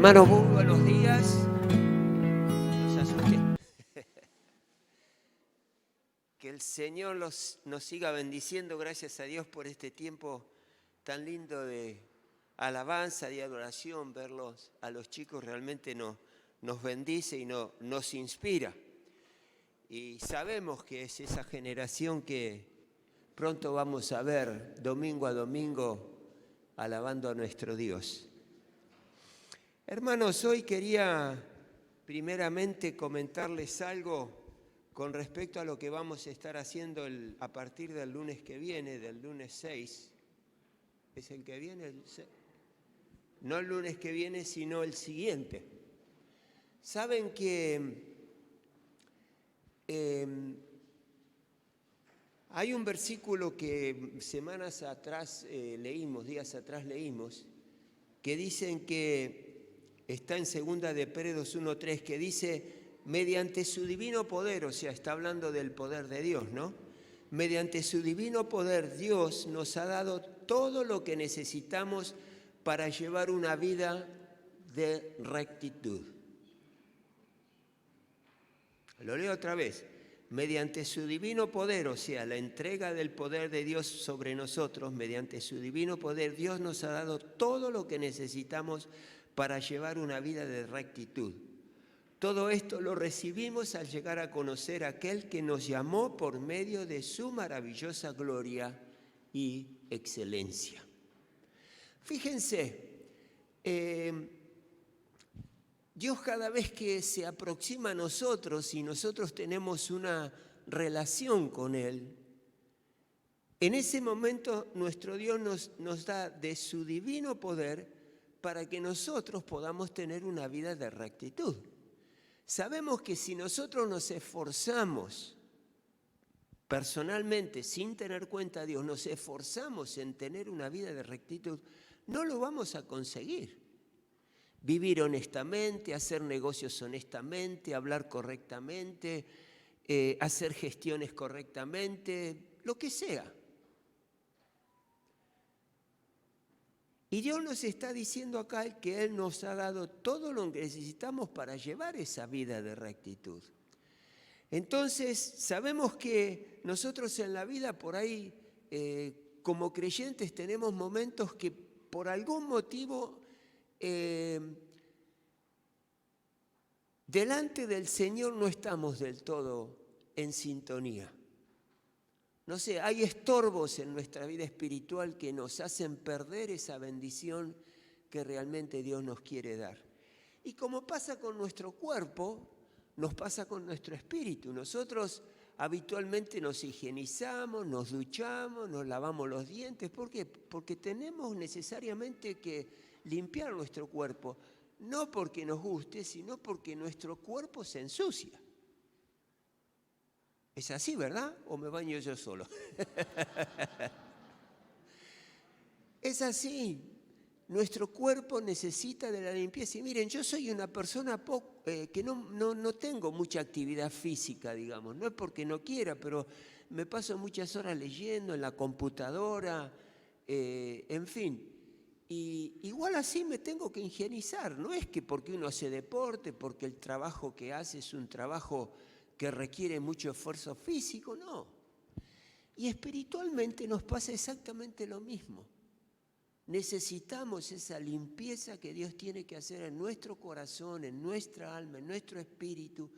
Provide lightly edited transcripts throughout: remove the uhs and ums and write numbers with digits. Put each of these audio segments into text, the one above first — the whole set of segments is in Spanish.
Hermanos, muy buenos días. No se asusten. Que el Señor nos siga bendiciendo. Gracias a Dios por este tiempo tan lindo de alabanza, de adoración. Verlos a los chicos realmente nos bendice y nos inspira. Y sabemos que es esa generación que pronto vamos a ver domingo a domingo alabando a nuestro Dios. Hermanos, hoy quería primeramente comentarles algo con respecto a lo que vamos a estar haciendo a partir del lunes que viene, del lunes 6. ¿Es el que viene? No el lunes que viene, sino el siguiente. Saben que hay un versículo que semanas atrás días atrás leímos, que dicen que está en 2 de Pedro 1:3, que dice, mediante su divino poder, o sea, está hablando del poder de Dios, ¿no? Mediante su divino poder, Dios nos ha dado todo lo que necesitamos para llevar una vida de rectitud. Lo leo otra vez. Mediante su divino poder, o sea, la entrega del poder de Dios sobre nosotros, mediante su divino poder, Dios nos ha dado todo lo que necesitamos para llevar una vida de rectitud. Todo esto lo recibimos al llegar a conocer a aquel que nos llamó por medio de su maravillosa gloria y excelencia. Fíjense, Dios cada vez que se aproxima a nosotros y nosotros tenemos una relación con Él, en ese momento nuestro Dios nos da de su divino poder para que nosotros podamos tener una vida de rectitud. Sabemos que si nosotros nos esforzamos personalmente, sin tener cuenta a Dios, nos esforzamos en tener una vida de rectitud, no lo vamos a conseguir. Vivir honestamente, hacer negocios honestamente, hablar correctamente, hacer gestiones correctamente, lo que sea. Y Dios nos está diciendo acá que Él nos ha dado todo lo que necesitamos para llevar esa vida de rectitud. Entonces, sabemos que nosotros en la vida por ahí, como creyentes, tenemos momentos que por algún motivo delante del Señor no estamos del todo en sintonía. No sé, hay estorbos en nuestra vida espiritual que nos hacen perder esa bendición que realmente Dios nos quiere dar. Y como pasa con nuestro cuerpo, nos pasa con nuestro espíritu. Nosotros habitualmente nos higienizamos, nos duchamos, nos lavamos los dientes. ¿Por qué? Porque tenemos necesariamente que limpiar nuestro cuerpo. No porque nos guste, sino porque nuestro cuerpo se ensucia. ¿Es así, verdad? ¿O me baño yo solo? Es así. Nuestro cuerpo necesita de la limpieza. Y miren, yo soy una persona que no tengo mucha actividad física, digamos. No es porque no quiera, pero me paso muchas horas leyendo en la computadora, en fin. Y igual así me tengo que higienizar. No es que porque uno hace deporte, porque el trabajo que hace es un trabajo que requiere mucho esfuerzo físico, no. Y espiritualmente nos pasa exactamente lo mismo. Necesitamos esa limpieza que Dios tiene que hacer en nuestro corazón, en nuestra alma, en nuestro espíritu,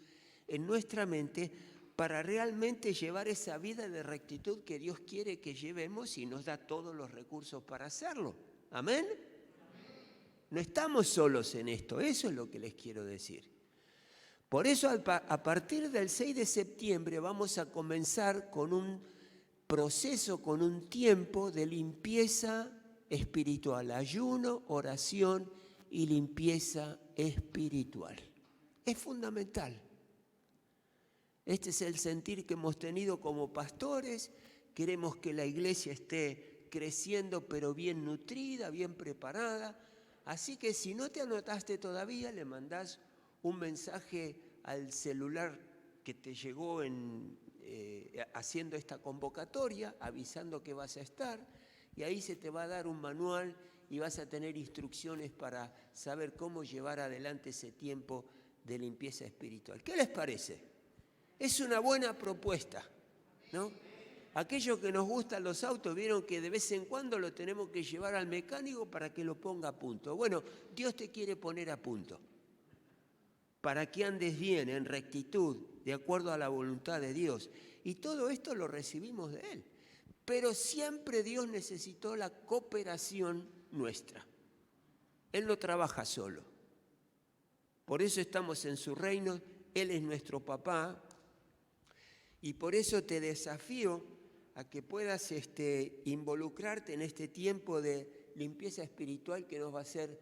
en nuestra mente, para realmente llevar esa vida de rectitud que Dios quiere que llevemos y nos da todos los recursos para hacerlo. ¿Amén? No estamos solos en esto, eso es lo que les quiero decir. Por eso a partir del 6 de septiembre vamos a comenzar con un proceso, con un tiempo de limpieza espiritual, ayuno, oración y limpieza espiritual. Es fundamental. Este es el sentir que hemos tenido como pastores. Queremos que la iglesia esté creciendo, pero bien nutrida, bien preparada. Así que si no te anotaste todavía, le mandás un mensaje al celular que te llegó haciendo esta convocatoria, avisando que vas a estar, y ahí se te va a dar un manual y vas a tener instrucciones para saber cómo llevar adelante ese tiempo de limpieza espiritual. ¿Qué les parece? Es una buena propuesta, ¿no? Aquellos que nos gustan los autos vieron que de vez en cuando lo tenemos que llevar al mecánico para que lo ponga a punto. Bueno, Dios te quiere poner a punto para que andes bien, en rectitud, de acuerdo a la voluntad de Dios. Y todo esto lo recibimos de Él. Pero siempre Dios necesitó la cooperación nuestra. Él no trabaja solo. Por eso estamos en su reino, Él es nuestro papá. Y por eso te desafío a que puedas involucrarte en este tiempo de limpieza espiritual que nos va a ser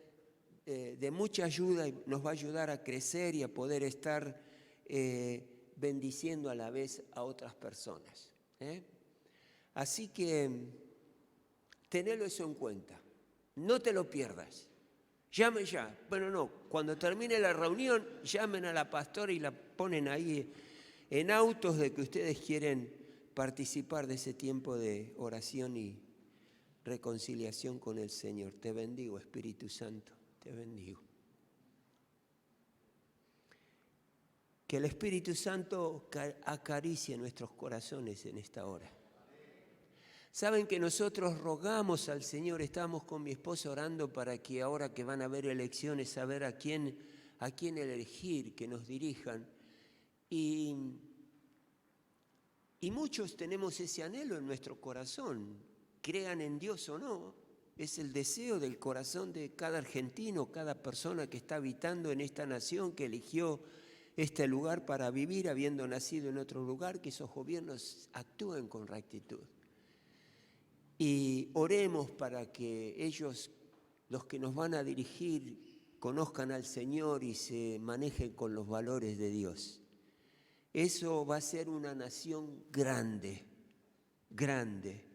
de mucha ayuda y nos va a ayudar a crecer y a poder estar bendiciendo a la vez a otras personas. Así que tenelo eso en cuenta, no te lo pierdas. Llame ya. Bueno, no, cuando termine la reunión, llamen a la pastora y la ponen ahí en autos de que ustedes quieren participar de ese tiempo de oración y reconciliación con el Señor. Te bendigo, Espíritu Santo, te bendigo. Que el Espíritu Santo acaricie nuestros corazones en esta hora. Saben que nosotros rogamos al Señor, estábamos con mi esposa orando para que ahora que van a haber elecciones, saber a quién elegir, que nos dirijan. Y muchos tenemos ese anhelo en nuestro corazón, crean en Dios o no, es el deseo del corazón de cada argentino, cada persona que está habitando en esta nación, que eligió este lugar para vivir, habiendo nacido en otro lugar, que esos gobiernos actúen con rectitud. Y oremos para que ellos, los que nos van a dirigir, conozcan al Señor y se manejen con los valores de Dios. Eso va a ser una nación grande, grande.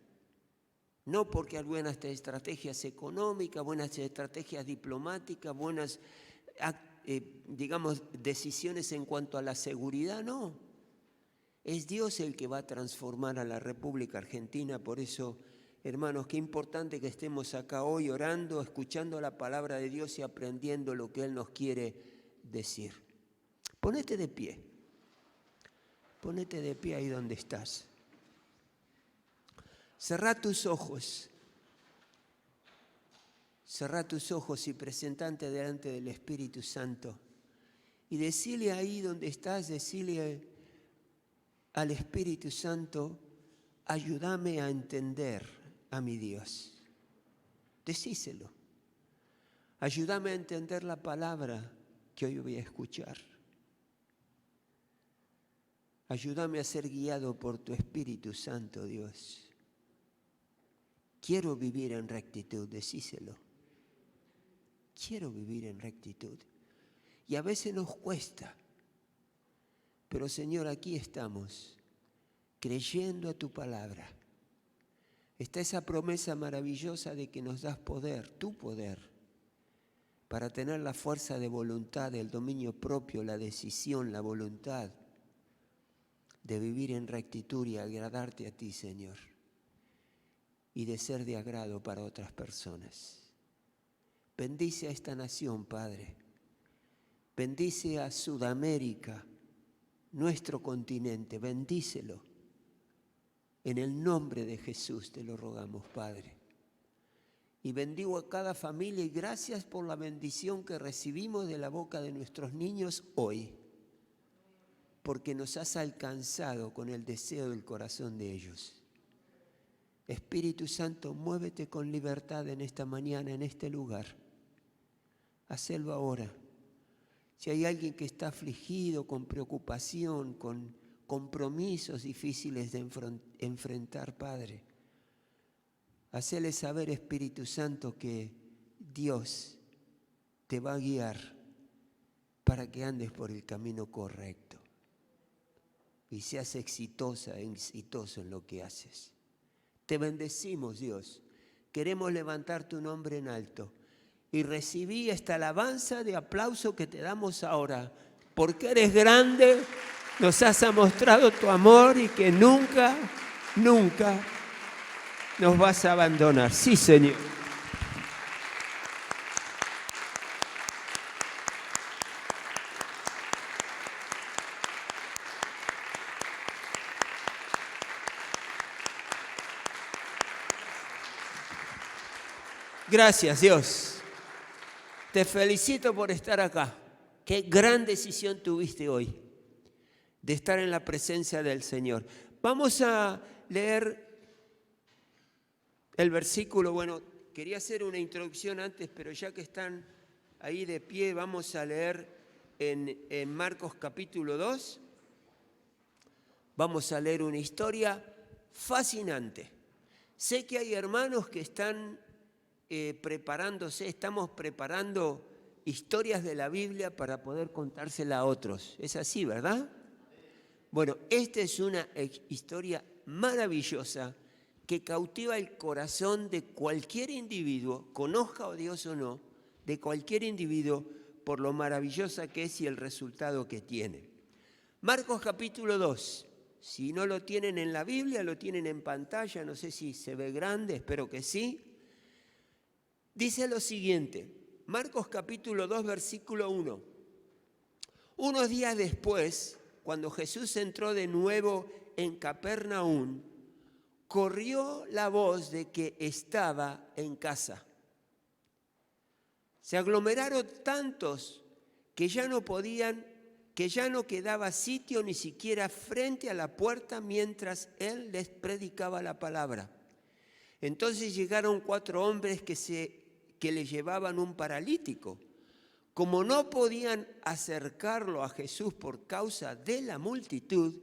No porque hay buenas estrategias económicas, buenas estrategias diplomáticas, buenas, decisiones en cuanto a la seguridad, no. Es Dios el que va a transformar a la República Argentina. Por eso, hermanos, qué importante que estemos acá hoy orando, escuchando la palabra de Dios y aprendiendo lo que Él nos quiere decir. Ponete de pie. Ponete de pie ahí donde estás. Cerrá tus ojos. Cerrá tus ojos y presentate delante del Espíritu Santo. Y decile ahí donde estás, decile al Espíritu Santo, ayúdame a entender a mi Dios. Decíselo. Ayúdame a entender la palabra que hoy voy a escuchar. Ayúdame a ser guiado por tu Espíritu Santo, Dios. Quiero vivir en rectitud, decíselo. Quiero vivir en rectitud. Y a veces nos cuesta. Pero Señor, aquí estamos, creyendo a tu palabra. Está esa promesa maravillosa de que nos das poder, tu poder, para tener la fuerza de voluntad, el dominio propio, la decisión, la voluntad de vivir en rectitud y agradarte a ti, Señor, y de ser de agrado para otras personas. Bendice a esta nación, Padre. Bendice a Sudamérica, nuestro continente. Bendícelo. En el nombre de Jesús te lo rogamos, Padre. Y bendigo a cada familia y gracias por la bendición que recibimos de la boca de nuestros niños hoy, porque nos has alcanzado con el deseo del corazón de ellos. Espíritu Santo, muévete con libertad en esta mañana, en este lugar. Hacelo ahora. Si hay alguien que está afligido, con preocupación, con compromisos difíciles de enfrentar, Padre, hacele saber, Espíritu Santo, que Dios te va a guiar para que andes por el camino correcto y seas exitoso en lo que haces. Te bendecimos, Dios. Queremos levantar tu nombre en alto y recibí esta alabanza de aplauso que te damos ahora, porque eres grande, nos has mostrado tu amor y que nunca, nunca nos vas a abandonar. Sí, Señor. Gracias, Dios. Te felicito por estar acá. Qué gran decisión tuviste hoy de estar en la presencia del Señor. Vamos a leer el versículo. Bueno, quería hacer una introducción antes, pero ya que están ahí de pie, vamos a leer en Marcos capítulo 2. Vamos a leer una historia fascinante. Sé que hay hermanos que están preparándose, estamos preparando historias de la Biblia para poder contársela a otros. Es así, ¿verdad? Bueno, esta es una historia maravillosa que cautiva el corazón de cualquier individuo, conozca a Dios o no, de cualquier individuo por lo maravillosa que es y el resultado que tiene. Marcos capítulo 2. Si no lo tienen en la Biblia, lo tienen en pantalla, no sé si se ve grande, espero que sí. Dice lo siguiente, Marcos capítulo 2, versículo 1. Unos días después, cuando Jesús entró de nuevo en Capernaum, corrió la voz de que estaba en casa. Se aglomeraron tantos que ya no quedaba sitio ni siquiera frente a la puerta mientras él les predicaba la palabra. Entonces llegaron 4 hombres que le llevaban un paralítico. Como no podían acercarlo a Jesús por causa de la multitud,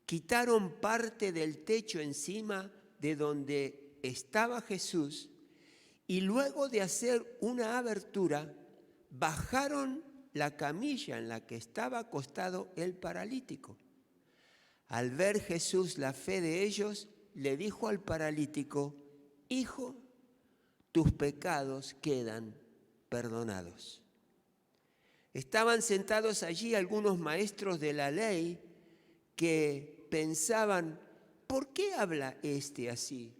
quitaron parte del techo encima de donde estaba Jesús y luego de hacer una abertura, bajaron la camilla en la que estaba acostado el paralítico. Al ver Jesús la fe de ellos, le dijo al paralítico: Hijo, tus pecados quedan perdonados. Estaban sentados allí algunos maestros de la ley que pensaban: ¿por qué habla este así?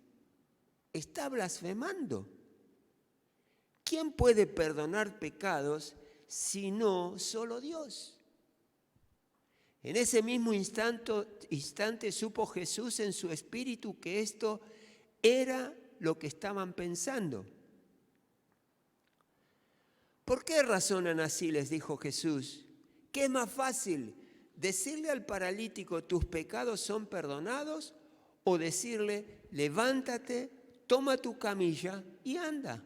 ¿Está blasfemando? ¿Quién puede perdonar pecados sino solo Dios? En ese mismo instante supo Jesús en su espíritu que esto era lo que estaban pensando. ¿Por qué razonan así?, les dijo Jesús. ¿Qué es más fácil, decirle al paralítico tus pecados son perdonados, o decirle levántate, toma tu camilla y anda?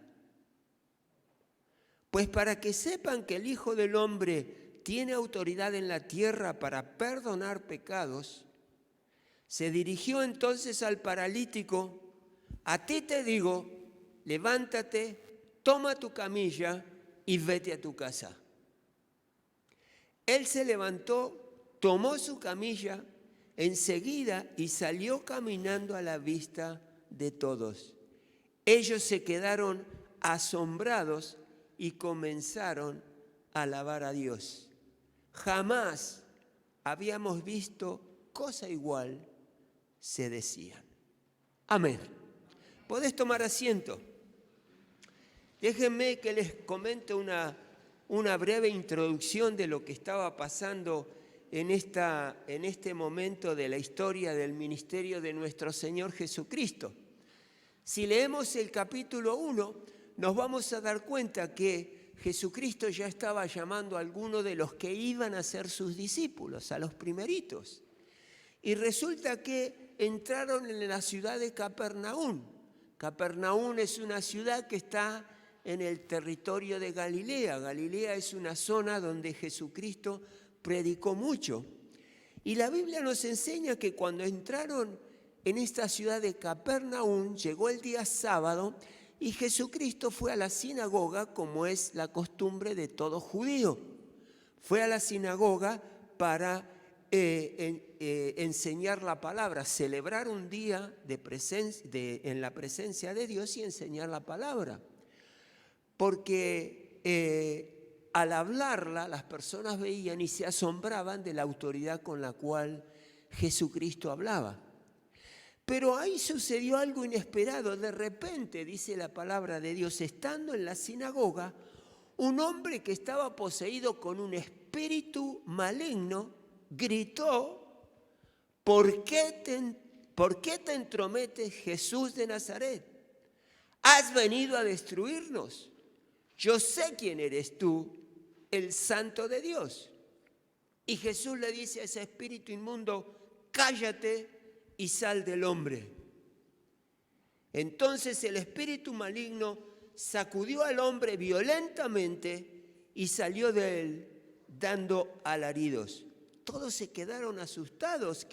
Pues para que sepan que el Hijo del Hombre tiene autoridad en la tierra para perdonar pecados, se dirigió entonces al paralítico: a ti te digo, levántate, toma tu camilla y vete a tu casa. Él se levantó, tomó su camilla enseguida y salió caminando a la vista de todos. Ellos se quedaron asombrados y comenzaron a alabar a Dios. Jamás habíamos visto cosa igual, se decían. Amén. Podés tomar asiento. Déjenme que les comente una breve introducción de lo que estaba pasando en este momento de la historia del ministerio de nuestro Señor Jesucristo. Si leemos el capítulo 1, nos vamos a dar cuenta que Jesucristo ya estaba llamando a algunos de los que iban a ser sus discípulos, a los primeritos. Y resulta que entraron en la ciudad de Capernaum. Capernaum es una ciudad que está en el territorio de Galilea. Galilea es una zona donde Jesucristo predicó mucho. Y la Biblia nos enseña que cuando entraron en esta ciudad de Capernaum, llegó el día sábado y Jesucristo fue a la sinagoga, como es la costumbre de todo judío. Fue a la sinagoga para enseñar la palabra, celebrar un día en la presencia de Dios y enseñar la palabra. Porque al hablarla, las personas veían y se asombraban de la autoridad con la cual Jesucristo hablaba. Pero ahí sucedió algo inesperado. De repente, dice la palabra de Dios, estando en la sinagoga, un hombre que estaba poseído con un espíritu maligno gritó: ¿por qué te entrometes, Jesús de Nazaret? has venido a destruirnos. Yo sé quién eres tú, el Santo de Dios. Y Jesús le dice a ese espíritu inmundo, cállate y sal del hombre. Entonces el espíritu maligno sacudió al hombre violentamente y salió de él dando alaridos. Todos se quedaron asustados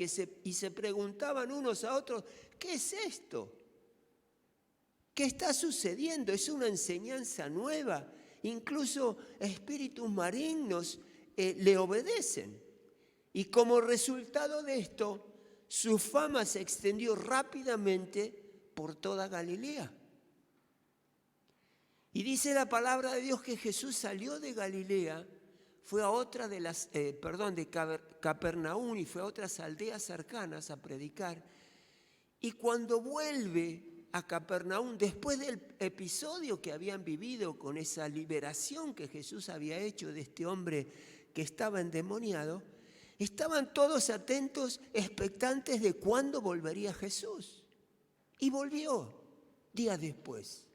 y se preguntaban unos a otros, ¿qué es esto? ¿Qué está sucediendo? Es una enseñanza nueva. Incluso espíritus malignos le obedecen. Y como resultado de esto, su fama se extendió rápidamente por toda Galilea. Y dice la palabra de Dios que Jesús salió de Galilea, fue a otra de Capernaum y fue a otras aldeas cercanas a predicar. Y cuando vuelve a Capernaum, después del episodio que habían vivido con esa liberación que Jesús había hecho de este hombre que estaba endemoniado, estaban todos atentos, expectantes de cuándo volvería Jesús. Y volvió días después.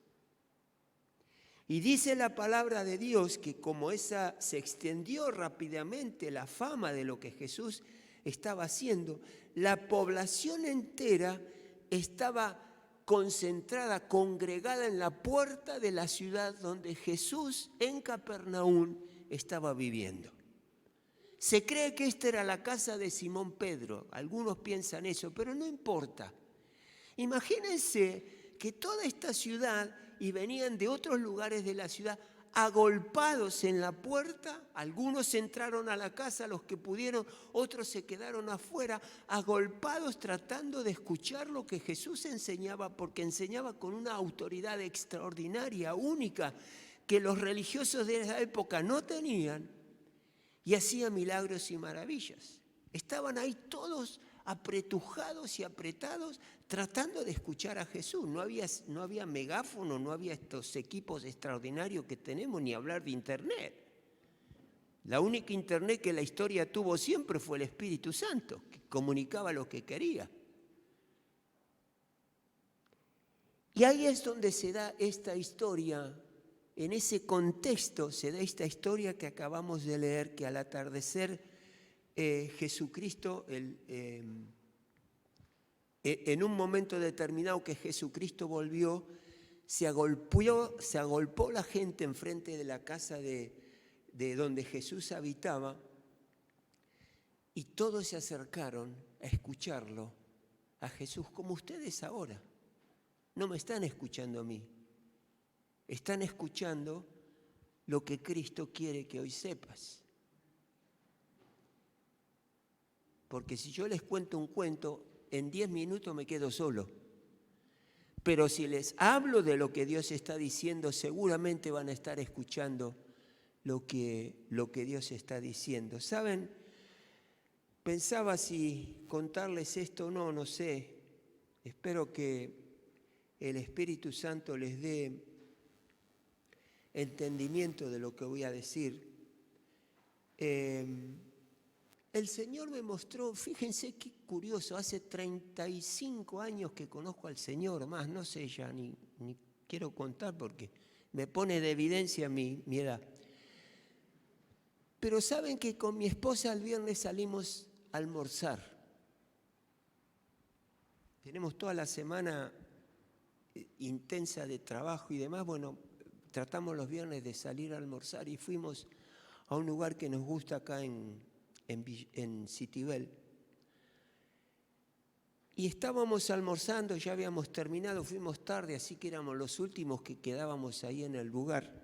Y dice la palabra de Dios que como esa se extendió rápidamente la fama de lo que Jesús estaba haciendo, la población entera estaba concentrada, congregada en la puerta de la ciudad donde Jesús en Capernaum estaba viviendo. Se cree que esta era la casa de Simón Pedro, algunos piensan eso, pero no importa. Imagínense que toda esta ciudad, y venían de otros lugares de la ciudad, agolpados en la puerta, algunos entraron a la casa, los que pudieron, otros se quedaron afuera, agolpados tratando de escuchar lo que Jesús enseñaba, porque enseñaba con una autoridad extraordinaria, única, que los religiosos de esa época no tenían, y hacía milagros y maravillas. Estaban ahí todos apretujados y apretados tratando de escuchar a Jesús. No había megáfono, no había estos equipos extraordinarios que tenemos, ni hablar de internet. La única internet que la historia tuvo siempre fue el Espíritu Santo, que comunicaba lo que quería. Y ahí es donde se da esta historia, en ese contexto se da esta historia que acabamos de leer, que al atardecer Jesucristo, en un momento determinado que Jesucristo volvió, se agolpó la gente enfrente de la casa de donde Jesús habitaba y todos se acercaron a escucharlo, a Jesús, como ustedes ahora. No me están escuchando a mí, están escuchando lo que Cristo quiere que hoy sepas. Porque si yo les cuento un cuento, en 10 minutos me quedo solo. Pero si les hablo de lo que Dios está diciendo, seguramente van a estar escuchando lo que Dios está diciendo. ¿Saben? Pensaba si contarles esto o no, no sé. Espero que el Espíritu Santo les dé entendimiento de lo que voy a decir. El Señor me mostró, fíjense qué curioso, hace 35 años que conozco al Señor, más no sé ya, ni quiero contar porque me pone de evidencia mi edad. Pero saben que con mi esposa el viernes salimos a almorzar. Tenemos toda la semana intensa de trabajo y demás, bueno, tratamos los viernes de salir a almorzar y fuimos a un lugar que nos gusta acá en Citibel. Y estábamos almorzando, ya habíamos terminado, fuimos tarde, así que éramos los últimos que quedábamos ahí en el lugar.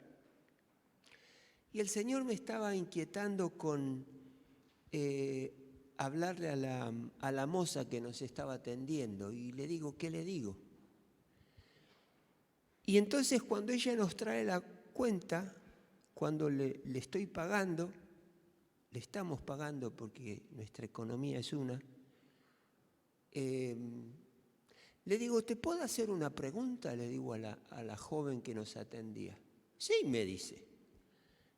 Y el Señor me estaba inquietando con hablarle a la moza que nos estaba atendiendo. Y le digo, ¿qué le digo? Y entonces cuando ella nos trae la cuenta, cuando le estoy pagando, le estamos pagando porque nuestra economía es una, le digo, ¿te puedo hacer una pregunta? Le digo a la joven que nos atendía. Sí, me dice.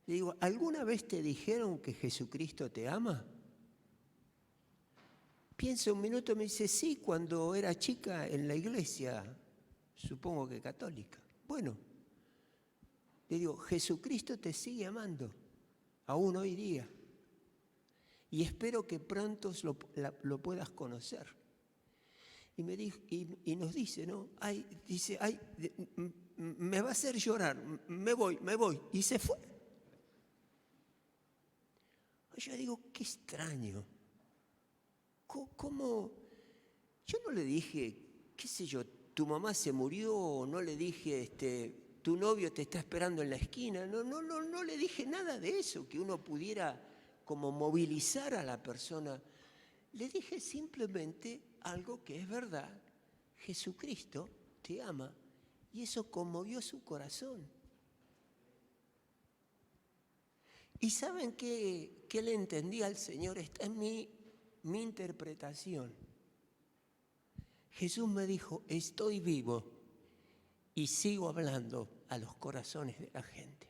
Le digo, ¿alguna vez te dijeron que Jesucristo te ama? Piensa un minuto, me dice, sí, cuando era chica en la iglesia, supongo que católica. Bueno, le digo, Jesucristo te sigue amando, aún hoy día. Y espero que pronto lo puedas conocer. Y nos dice, ¿no? Me va a hacer llorar, me voy. Y se fue. Yo digo, qué extraño. ¿Cómo? Yo no le dije, qué sé yo, tu mamá se murió, o no le dije, tu novio te está esperando en la esquina. No le dije nada de eso, que uno pudiera como movilizar a la persona. Le dije simplemente algo que es verdad. Jesucristo te ama y eso conmovió su corazón. ¿Y saben qué le entendí al Señor? Esta es mi interpretación. Jesús me dijo, estoy vivo y sigo hablando a los corazones de la gente.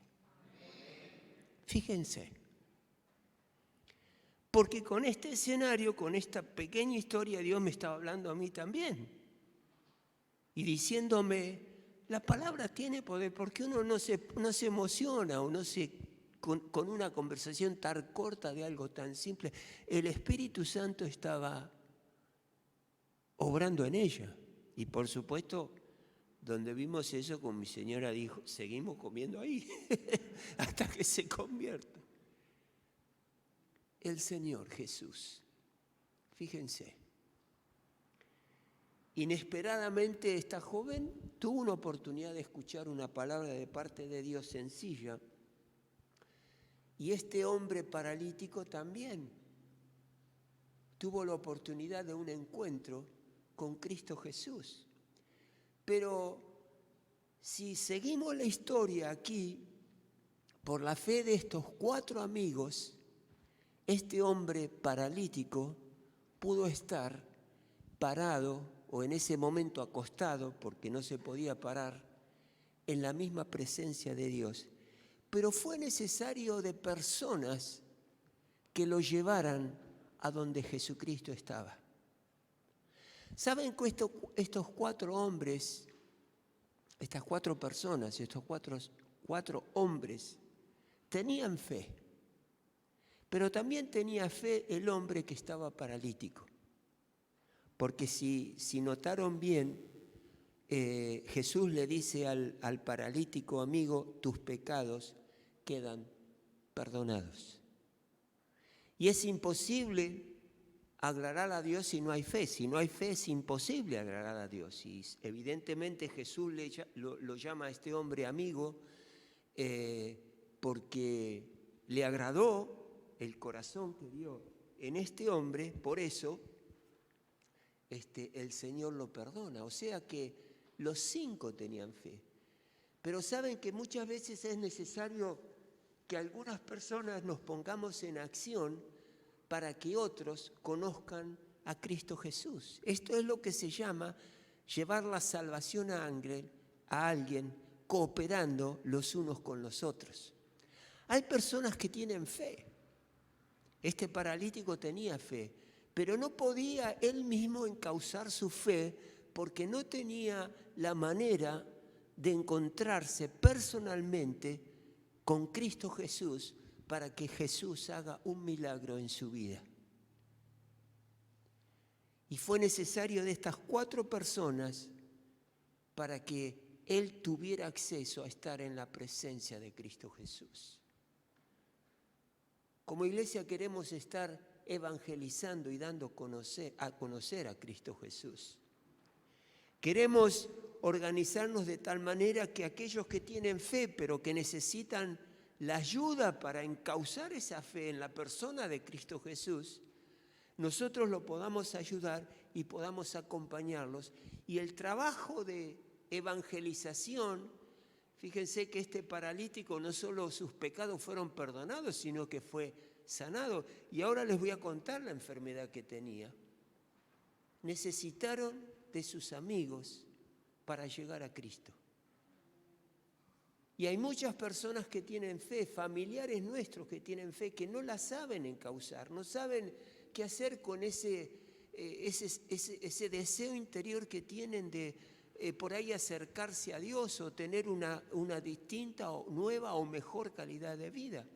Fíjense. Porque con este escenario, con esta pequeña historia, Dios me estaba hablando a mí también. Y diciéndome, la palabra tiene poder, porque uno no se emociona o con una conversación tan corta de algo tan simple. El Espíritu Santo estaba obrando en ella. Y por supuesto, donde vimos eso, con mi señora dijo, seguimos comiendo ahí, hasta que se convierta. El Señor Jesús, fíjense, inesperadamente esta joven tuvo una oportunidad de escuchar una palabra de parte de Dios sencilla, y este hombre paralítico también tuvo la oportunidad de un encuentro con Cristo Jesús. Pero si seguimos la historia aquí, por la fe de estos 4 amigos, este hombre paralítico pudo estar parado o en ese momento acostado, porque no se podía parar, en la misma presencia de Dios. Pero fue necesario de personas que lo llevaran a donde Jesucristo estaba. ¿Saben que estos 4 hombres, estas 4 personas, estos 4 hombres, tenían fe? Pero también tenía fe el hombre que estaba paralítico. Porque si notaron bien, Jesús le dice al paralítico, amigo, tus pecados quedan perdonados. Y es imposible agradar a Dios si no hay fe. Si no hay fe es imposible agradar a Dios. Y evidentemente Jesús lo llama a este hombre amigo porque le agradó el corazón que vio en este hombre, por eso el Señor lo perdona. O sea que los 5 tenían fe. Pero saben que muchas veces es necesario que algunas personas nos pongamos en acción para que otros conozcan a Cristo Jesús. Esto es lo que se llama llevar la salvación a alguien cooperando los unos con los otros. Hay personas que tienen fe. Este paralítico tenía fe, pero no podía él mismo encauzar su fe porque no tenía la manera de encontrarse personalmente con Cristo Jesús para que Jesús haga un milagro en su vida. Y fue necesario de estas 4 personas para que él tuviera acceso a estar en la presencia de Cristo Jesús. Como iglesia queremos estar evangelizando y dando a conocer a Cristo Jesús. Queremos organizarnos de tal manera que aquellos que tienen fe, pero que necesitan la ayuda para encauzar esa fe en la persona de Cristo Jesús, nosotros lo podamos ayudar y podamos acompañarlos. Y el trabajo de evangelización, fíjense que este paralítico no solo sus pecados fueron perdonados, sino que fue sanado. Y ahora les voy a contar la enfermedad que tenía. Necesitaron de sus amigos para llegar a Cristo. Y hay muchas personas que tienen fe, familiares nuestros que tienen fe, que no la saben encauzar, no saben qué hacer con ese deseo interior que tienen de por ahí acercarse a Dios o tener una distinta o nueva o mejor calidad de vida.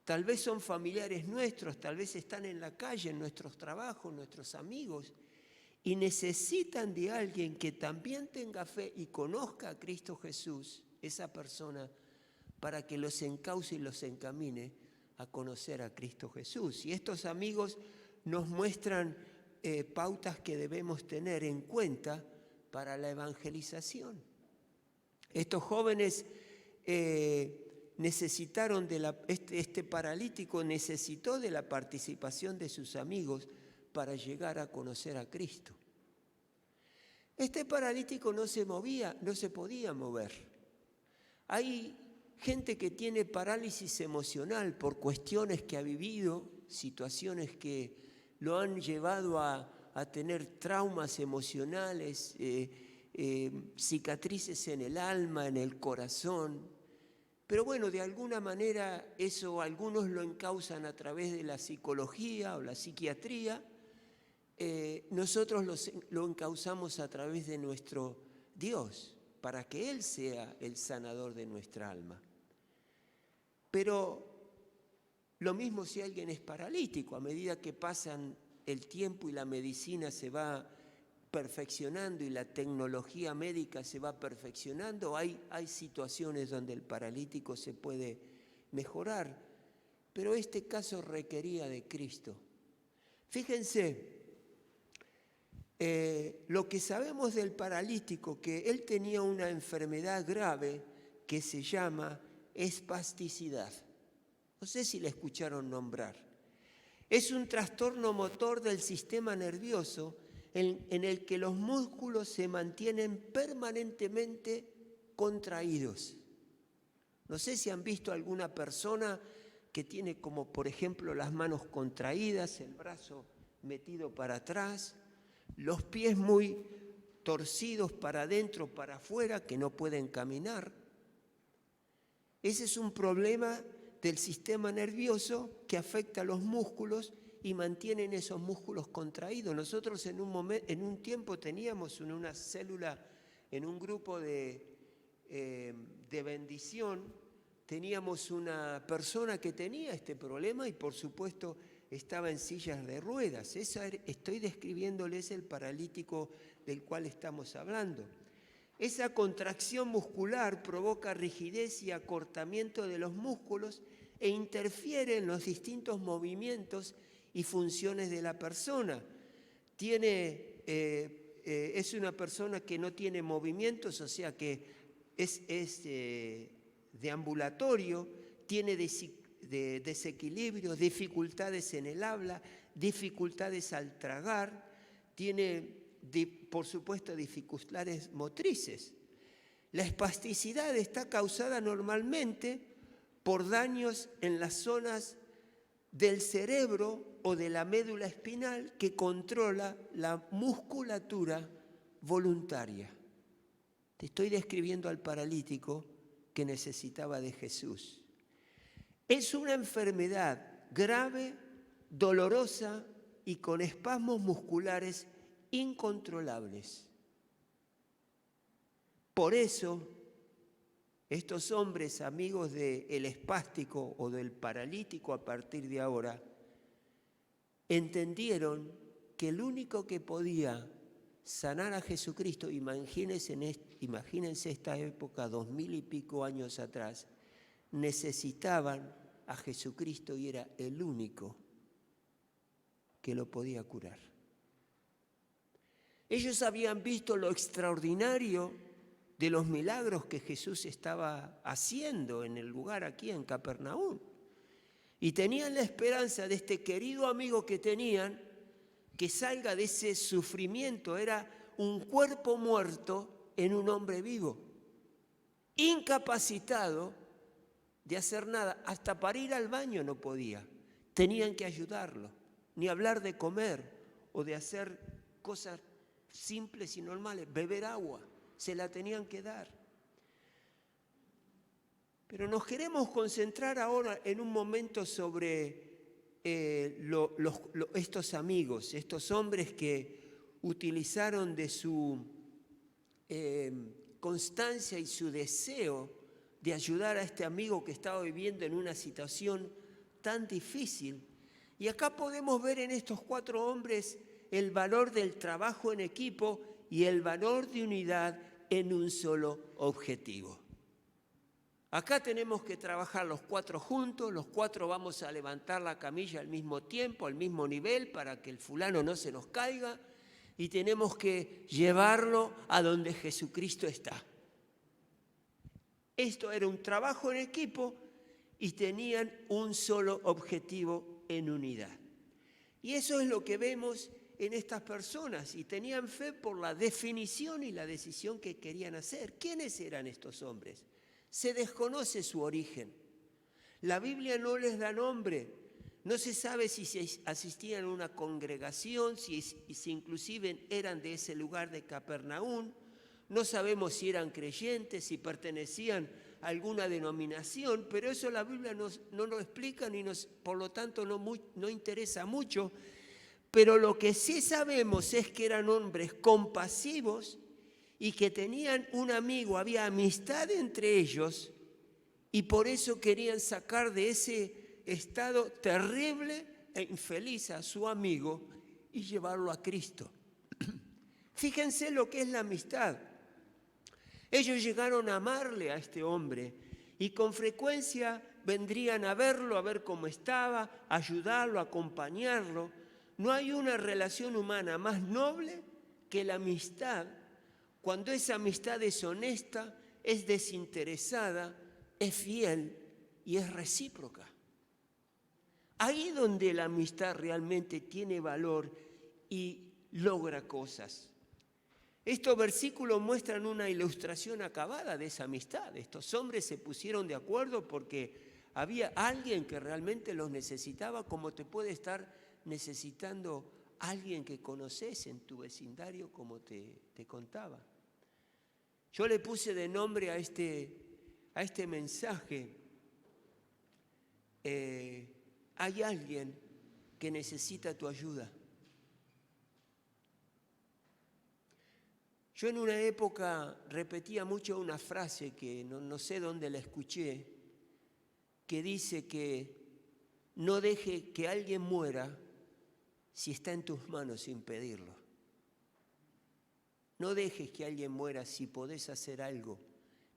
Tal vez son familiares nuestros, tal vez están en la calle, en nuestros trabajos, nuestros amigos, y necesitan de alguien que también tenga fe y conozca a Cristo Jesús, esa persona, para que los encauce y los encamine a conocer a Cristo Jesús. Y estos amigos nos muestran pautas que debemos tener en cuenta para la evangelización. Estos jóvenes necesitaron este paralítico necesitó de la participación de sus amigos para llegar a conocer a Cristo. Este paralítico no se movía, no se podía mover. Hay gente que tiene parálisis emocional por cuestiones que ha vivido, situaciones que lo han llevado a tener traumas emocionales, cicatrices en el alma, en el corazón. Pero bueno, de alguna manera eso algunos lo encausan a través de la psicología o la psiquiatría. Nosotros lo encauzamos a través de nuestro Dios, para que Él sea el sanador de nuestra alma. Pero lo mismo si alguien es paralítico, a medida que pasan el tiempo y la medicina se va perfeccionando y la tecnología médica se va perfeccionando, hay situaciones donde el paralítico se puede mejorar, pero este caso requería de Cristo. Fíjense, lo que sabemos del paralítico, que él tenía una enfermedad grave que se llama espasticidad. No sé si la escucharon nombrar. Es un trastorno motor del sistema nervioso en el que los músculos se mantienen permanentemente contraídos. No sé si han visto alguna persona que tiene como, por ejemplo, las manos contraídas, el brazo metido para atrás, los pies muy torcidos para adentro, para afuera, que no pueden caminar. Ese es un problema del sistema nervioso que afecta a los músculos y mantienen esos músculos contraídos. Nosotros en un tiempo teníamos en una célula, en un grupo de bendición, teníamos una persona que tenía este problema y por supuesto estaba en sillas de ruedas. Estoy describiéndoles el paralítico del cual estamos hablando. Esa contracción muscular provoca rigidez y acortamiento de los músculos e interfiere en los distintos movimientos y funciones de la persona. Es una persona que no tiene movimientos, o sea que es deambulatorio, tiene desequilibrio, dificultades en el habla, dificultades al tragar, tiene, por supuesto, dificultades motrices. La espasticidad está causada normalmente por daños en las zonas del cerebro o de la médula espinal que controla la musculatura voluntaria. Te estoy describiendo al paralítico que necesitaba de Jesús. Es una enfermedad grave, dolorosa y con espasmos musculares incontrolables. Por eso, estos hombres, amigos del espástico o del paralítico a partir de ahora, entendieron que el único que podía sanar a Jesucristo, imagínense esta época, 2000 y pico años atrás, necesitaban a Jesucristo y era el único que lo podía curar. Ellos habían visto lo extraordinario de los milagros que Jesús estaba haciendo en el lugar aquí en Capernaum. Y tenían la esperanza de este querido amigo que tenían, que salga de ese sufrimiento. Era un cuerpo muerto en un hombre vivo, incapacitado de hacer nada, hasta para ir al baño no podía. Tenían que ayudarlo, ni hablar de comer o de hacer cosas simples y normales, beber agua, se la tenían que dar. Pero nos queremos concentrar ahora en un momento sobre estos amigos, estos hombres que utilizaron de su constancia y su deseo de ayudar a este amigo que estaba viviendo en una situación tan difícil. Y acá podemos ver en estos 4 hombres el valor del trabajo en equipo y el valor de unidad en un solo objetivo. Acá tenemos que trabajar los 4 juntos, los 4 vamos a levantar la camilla al mismo tiempo, al mismo nivel, para que el fulano no se nos caiga, y tenemos que llevarlo a donde Jesucristo está. Esto era un trabajo en equipo y tenían un solo objetivo en unidad. Y eso es lo que vemos en estas personas, y tenían fe por la definición y la decisión que querían hacer. ¿Quiénes eran estos hombres? Se desconoce su origen. La Biblia no les da nombre. No se sabe si asistían a una congregación, si inclusive eran de ese lugar de Capernaum. No sabemos si eran creyentes, si pertenecían a alguna denominación, pero eso la Biblia no lo explica y por lo tanto no interesa mucho. Pero lo que sí sabemos es que eran hombres compasivos y que tenían un amigo, había amistad entre ellos, y por eso querían sacar de ese estado terrible e infeliz a su amigo y llevarlo a Cristo. Fíjense lo que es la amistad. Ellos llegaron a amarle a este hombre y con frecuencia vendrían a verlo, a ver cómo estaba, ayudarlo, acompañarlo. No hay una relación humana más noble que la amistad, cuando esa amistad es honesta, es desinteresada, es fiel y es recíproca. Ahí donde la amistad realmente tiene valor y logra cosas. Estos versículos muestran una ilustración acabada de esa amistad. Estos hombres se pusieron de acuerdo porque había alguien que realmente los necesitaba, como te puede estar necesitando alguien que conoces en tu vecindario, como te contaba. Yo le puse de nombre a este mensaje, hay alguien que necesita tu ayuda. Yo en una época repetía mucho una frase que no sé dónde la escuché, que dice que no deje que alguien muera si está en tus manos sin pedirlo. No dejes que alguien muera si podés hacer algo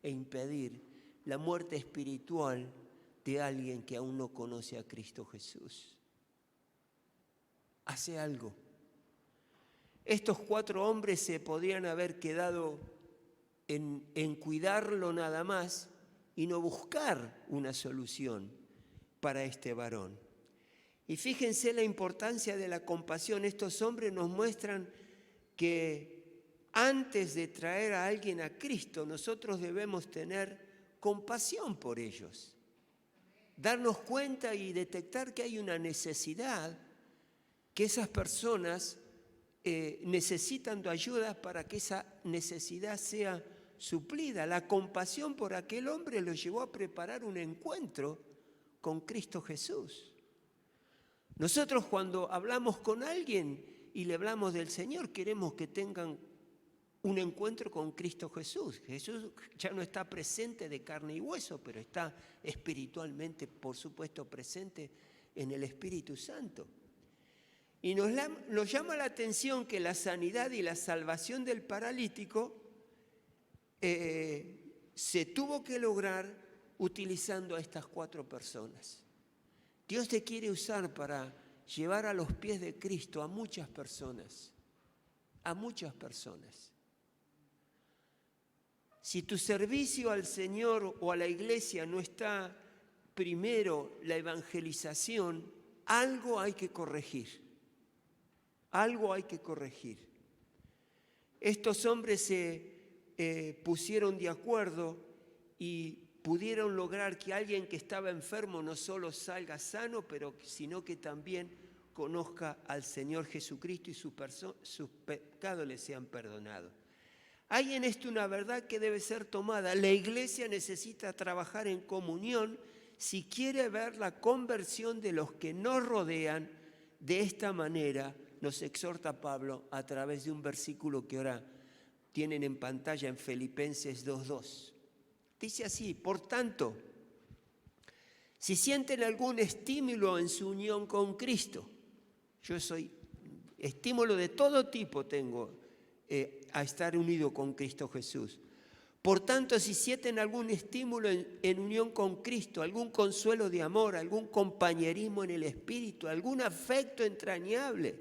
e impedir la muerte espiritual de alguien que aún no conoce a Cristo Jesús. Hace algo. Estos 4 hombres se podrían haber quedado en cuidarlo nada más y no buscar una solución para este varón. Y fíjense la importancia de la compasión. Estos hombres nos muestran que antes de traer a alguien a Cristo, nosotros debemos tener compasión por ellos. Darnos cuenta y detectar que hay una necesidad, que esas personas necesitan tu ayuda para que esa necesidad sea suplida. La compasión por aquel hombre lo llevó a preparar un encuentro con Cristo Jesús. Nosotros cuando hablamos con alguien y le hablamos del Señor, queremos que tengan un encuentro con Cristo Jesús. Jesús ya no está presente de carne y hueso, pero está espiritualmente, por supuesto, presente en el Espíritu Santo. Y nos llama la atención que la sanidad y la salvación del paralítico se tuvo que lograr utilizando a estas 4 personas. Dios te quiere usar para llevar a los pies de Cristo a muchas personas, a muchas personas. Si tu servicio al Señor o a la iglesia no está primero la evangelización, algo hay que corregir. Algo hay que corregir. Estos hombres se pusieron de acuerdo y pudieron lograr que alguien que estaba enfermo no solo salga sano, sino que también conozca al Señor Jesucristo y sus pecados le sean perdonados. Hay en esto una verdad que debe ser tomada. La iglesia necesita trabajar en comunión si quiere ver la conversión de los que nos rodean. De esta manera nos exhorta Pablo a través de un versículo que ahora tienen en pantalla en Filipenses 2:2. Dice así: por tanto, si sienten algún estímulo en su unión con Cristo, yo soy estímulo de todo tipo tengo a estar unido con Cristo Jesús. Por tanto, si sienten algún estímulo en unión con Cristo, algún consuelo de amor, algún compañerismo en el Espíritu, algún afecto entrañable,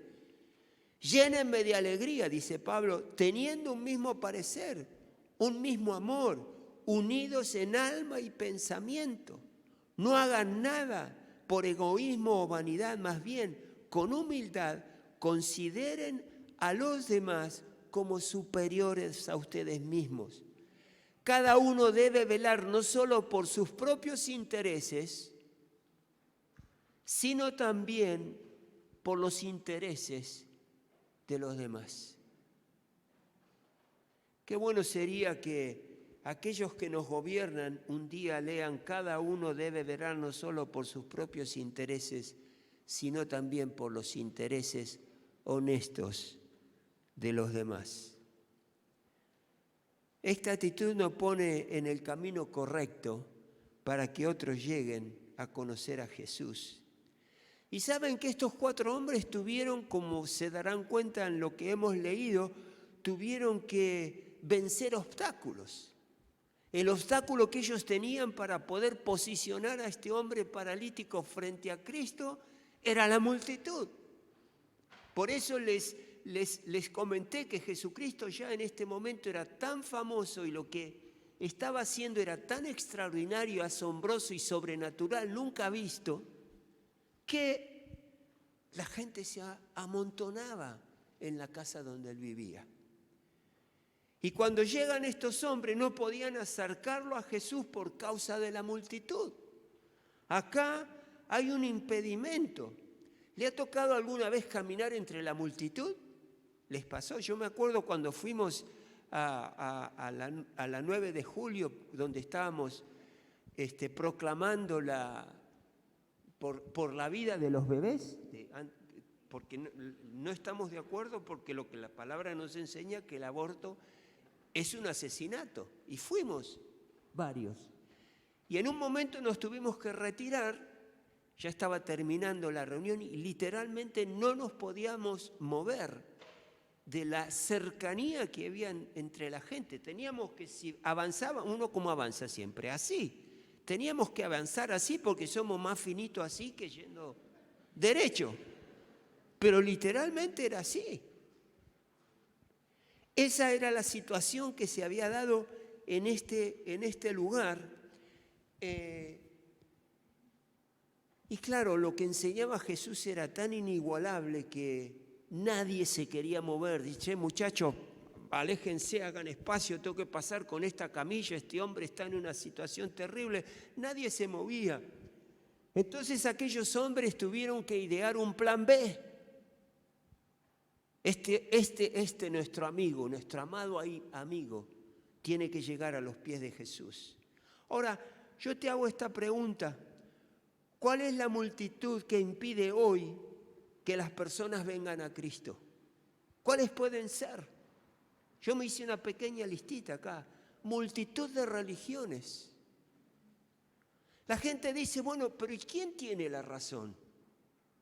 llénenme de alegría, dice Pablo, teniendo un mismo parecer, un mismo amor, unidos en alma y pensamiento. No hagan nada por egoísmo o vanidad, más bien, con humildad, consideren a los demás como superiores a ustedes mismos. Cada uno debe velar no solo por sus propios intereses, sino también por los intereses de los demás. Qué bueno sería que aquellos que nos gobiernan un día lean: cada uno debe velar no solo por sus propios intereses, sino también por los intereses honestos de los demás. Esta actitud nos pone en el camino correcto para que otros lleguen a conocer a Jesús. Y saben que estos 4 hombres tuvieron, como se darán cuenta en lo que hemos leído, tuvieron que vencer obstáculos. El obstáculo que ellos tenían para poder posicionar a este hombre paralítico frente a Cristo era la multitud. Por eso les comenté que Jesucristo ya en este momento era tan famoso y lo que estaba haciendo era tan extraordinario, asombroso y sobrenatural, nunca visto, que la gente se amontonaba en la casa donde él vivía. Y cuando llegan estos hombres no podían acercarlo a Jesús por causa de la multitud. Acá hay un impedimento. ¿Le ha tocado alguna vez caminar entre la multitud? ¿Les pasó? Yo me acuerdo cuando fuimos a la 9 de julio, donde estábamos proclamando por la vida de los bebés, porque no estamos de acuerdo, porque lo que la palabra nos enseña que el aborto es un asesinato, y fuimos varios. Y en un momento nos tuvimos que retirar, ya estaba terminando la reunión y literalmente no nos podíamos mover de la cercanía que había entre la gente. Teníamos que, si avanzaba, uno como avanza siempre, así. Teníamos que avanzar así porque somos más finitos así que yendo derecho. Pero literalmente era así. Esa era la situación que se había dado en este lugar. Y claro, lo que enseñaba Jesús era tan inigualable que nadie se quería mover. Dice: muchachos, aléjense, hagan espacio, tengo que pasar con esta camilla, este hombre está en una situación terrible. Nadie se movía. Entonces aquellos hombres tuvieron que idear un plan B. Nuestro amigo, nuestro amado amigo, tiene que llegar a los pies de Jesús. Ahora, yo te hago esta pregunta: ¿cuál es la multitud que impide hoy que las personas vengan a Cristo? ¿Cuáles pueden ser? Yo me hice una pequeña listita acá. Multitud de religiones. La gente dice: bueno, pero ¿y quién tiene la razón?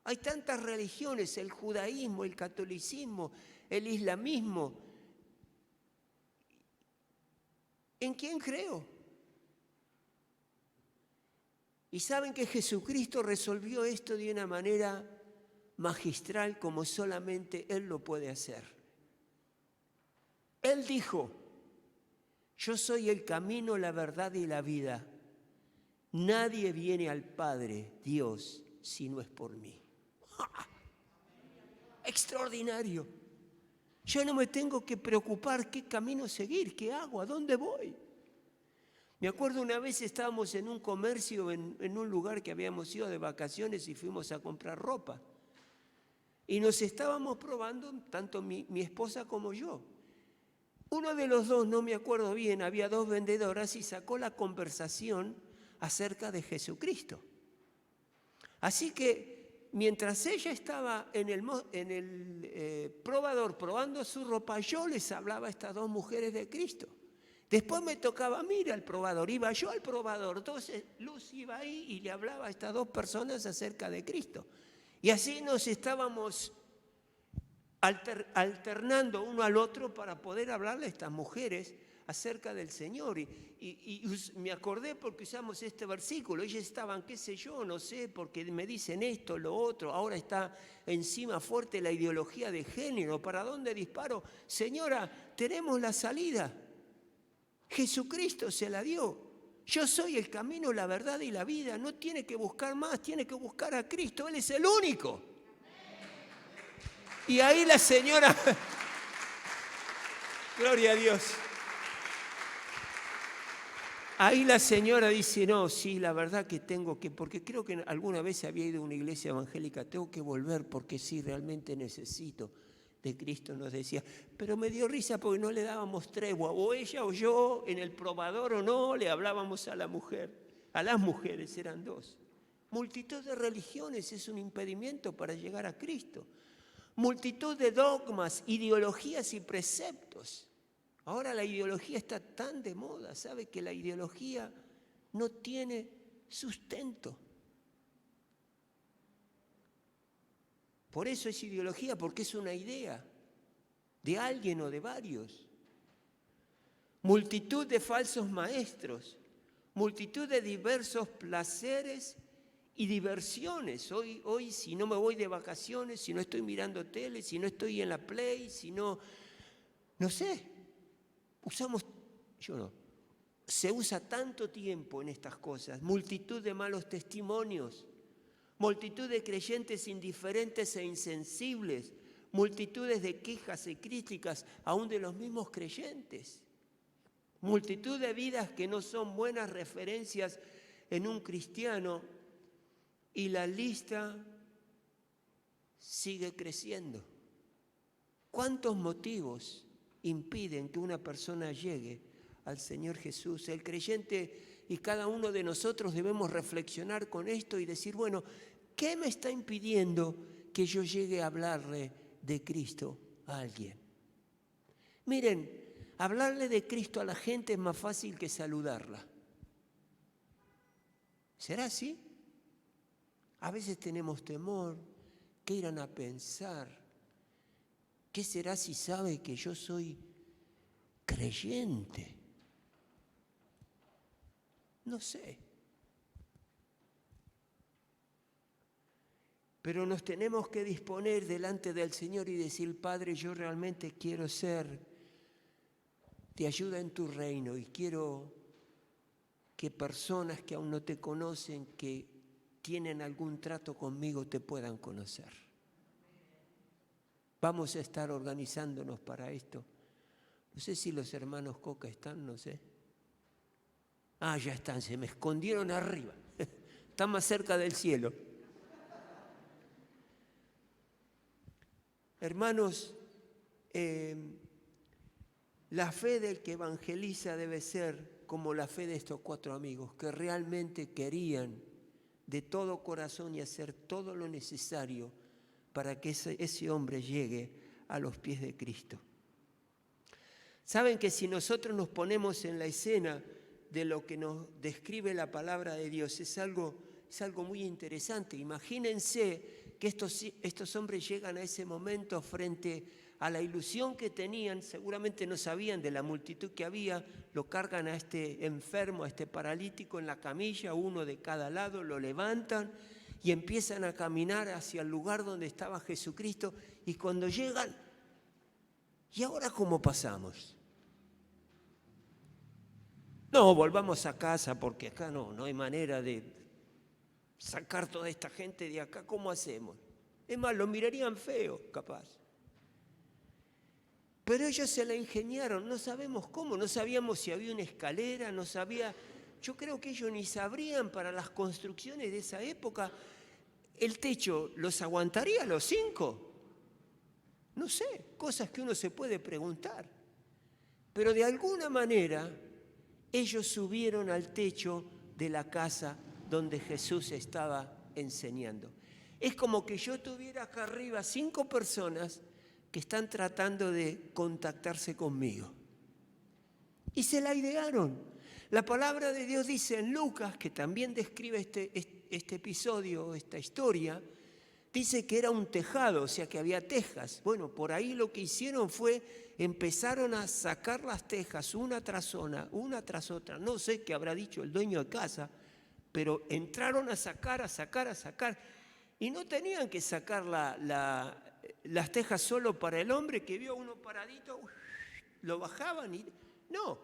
Hay tantas religiones, el judaísmo, el catolicismo, el islamismo. ¿En quién creo? Y saben que Jesucristo resolvió esto de una manera magistral, como solamente Él lo puede hacer. Él dijo: yo soy el camino, la verdad y la vida. Nadie viene al Padre, Dios, si no es por mí. ¡Ja! Extraordinario. Yo no me tengo que preocupar qué camino seguir, qué hago, a dónde voy. Me acuerdo una vez estábamos en un comercio, en un lugar que habíamos ido de vacaciones y fuimos a comprar ropa. Y nos estábamos probando, tanto mi esposa como yo. Uno de los dos, no me acuerdo bien, había 2 vendedoras y sacó la conversación acerca de Jesucristo. Así que mientras ella estaba en el probador probando su ropa, yo les hablaba a estas dos mujeres de Cristo. Después me tocaba a mí ir al probador, iba yo al probador, entonces Luz iba ahí y le hablaba a estas dos personas acerca de Cristo. Y así nos estábamos alternando uno al otro para poder hablarle a estas mujeres acerca del Señor. Y me acordé porque usamos este versículo. Ellas estaban, qué sé yo, no sé, porque me dicen esto, lo otro. Ahora está encima fuerte la ideología de género. ¿Para dónde disparo? Señora, tenemos la salida. Jesucristo se la dio. Yo soy el camino, la verdad y la vida. No tiene que buscar más, tiene que buscar a Cristo. Él es el único. Y ahí la señora, gloria a Dios. Ahí la señora dice, no, sí, la verdad que tengo que, porque creo que alguna vez había ido a una iglesia evangélica, tengo que volver porque sí, realmente necesito de Cristo, nos decía. Pero me dio risa porque no le dábamos tregua, o ella o yo, en el probador o no, le hablábamos a la mujer, a las mujeres, eran dos. Multitud de religiones es un impedimento para llegar a Cristo. Multitud de dogmas, ideologías y preceptos. Ahora la ideología está tan de moda, ¿sabe? Que la ideología no tiene sustento. Por eso es ideología, porque es una idea de alguien o de varios. Multitud de falsos maestros, multitud de diversos placeres y diversiones. Hoy si no me voy de vacaciones, si no estoy mirando tele, si no estoy en la Play, si no sé, se usa tanto tiempo en estas cosas, multitud de malos testimonios, multitud de creyentes indiferentes e insensibles, multitudes de quejas y críticas aún de los mismos creyentes, multitud de vidas que no son buenas referencias en un cristiano, y la lista sigue creciendo. ¿Cuántos motivos impiden que una persona llegue al Señor Jesús? El creyente y cada uno de nosotros debemos reflexionar con esto y decir, bueno, ¿qué me está impidiendo que yo llegue a hablarle de Cristo a alguien? Miren, hablarle de Cristo a la gente es más fácil que saludarla. ¿Será así? A veces tenemos temor. ¿Qué irán a pensar? ¿Qué será si sabe que yo soy creyente? No sé. Pero nos tenemos que disponer delante del Señor y decir, Padre, yo realmente quiero ser de ayuda en tu reino y quiero que personas que aún no te conocen, que tienen algún trato conmigo, te puedan conocer. Vamos a estar organizándonos para esto. No sé si los hermanos Coca están, no sé. Ah, ya están, se me escondieron arriba. Están más cerca del cielo. Hermanos, la fe del que evangeliza debe ser como la fe de estos 4 amigos, que realmente querían de todo corazón y hacer todo lo necesario para que ese hombre llegue a los pies de Cristo. Saben que si nosotros nos ponemos en la escena de lo que nos describe la palabra de Dios, es algo muy interesante. Imagínense que estos hombres llegan a ese momento frente a la ilusión que tenían, seguramente no sabían de la multitud que había, lo cargan a este enfermo, a este paralítico en la camilla, uno de cada lado, lo levantan y empiezan a caminar hacia el lugar donde estaba Jesucristo, y cuando llegan, ¿y ahora cómo pasamos? No, volvamos a casa porque acá no hay manera de sacar toda esta gente de acá, ¿cómo hacemos? Es más, lo mirarían feo, capaz. Pero ellos se la ingeniaron, no sabemos cómo, no sabíamos si había una escalera, yo creo que ellos ni sabrían para las construcciones de esa época, ¿el techo los aguantaría los 5? No sé, cosas que uno se puede preguntar. Pero de alguna manera ellos subieron al techo de la casa donde Jesús estaba enseñando. Es como que yo tuviera acá arriba 5 personas que están tratando de contactarse conmigo. Y se la idearon. La palabra de Dios dice en Lucas, que también describe este episodio, esta historia, dice que era un tejado, o sea que había tejas. Bueno, por ahí lo que hicieron fue, empezaron a sacar las tejas una tras otra. No sé qué habrá dicho el dueño de casa, pero entraron a sacar. Y no tenían que sacar las tejas solo para el hombre, que vio uno paradito, lo bajaban y... No,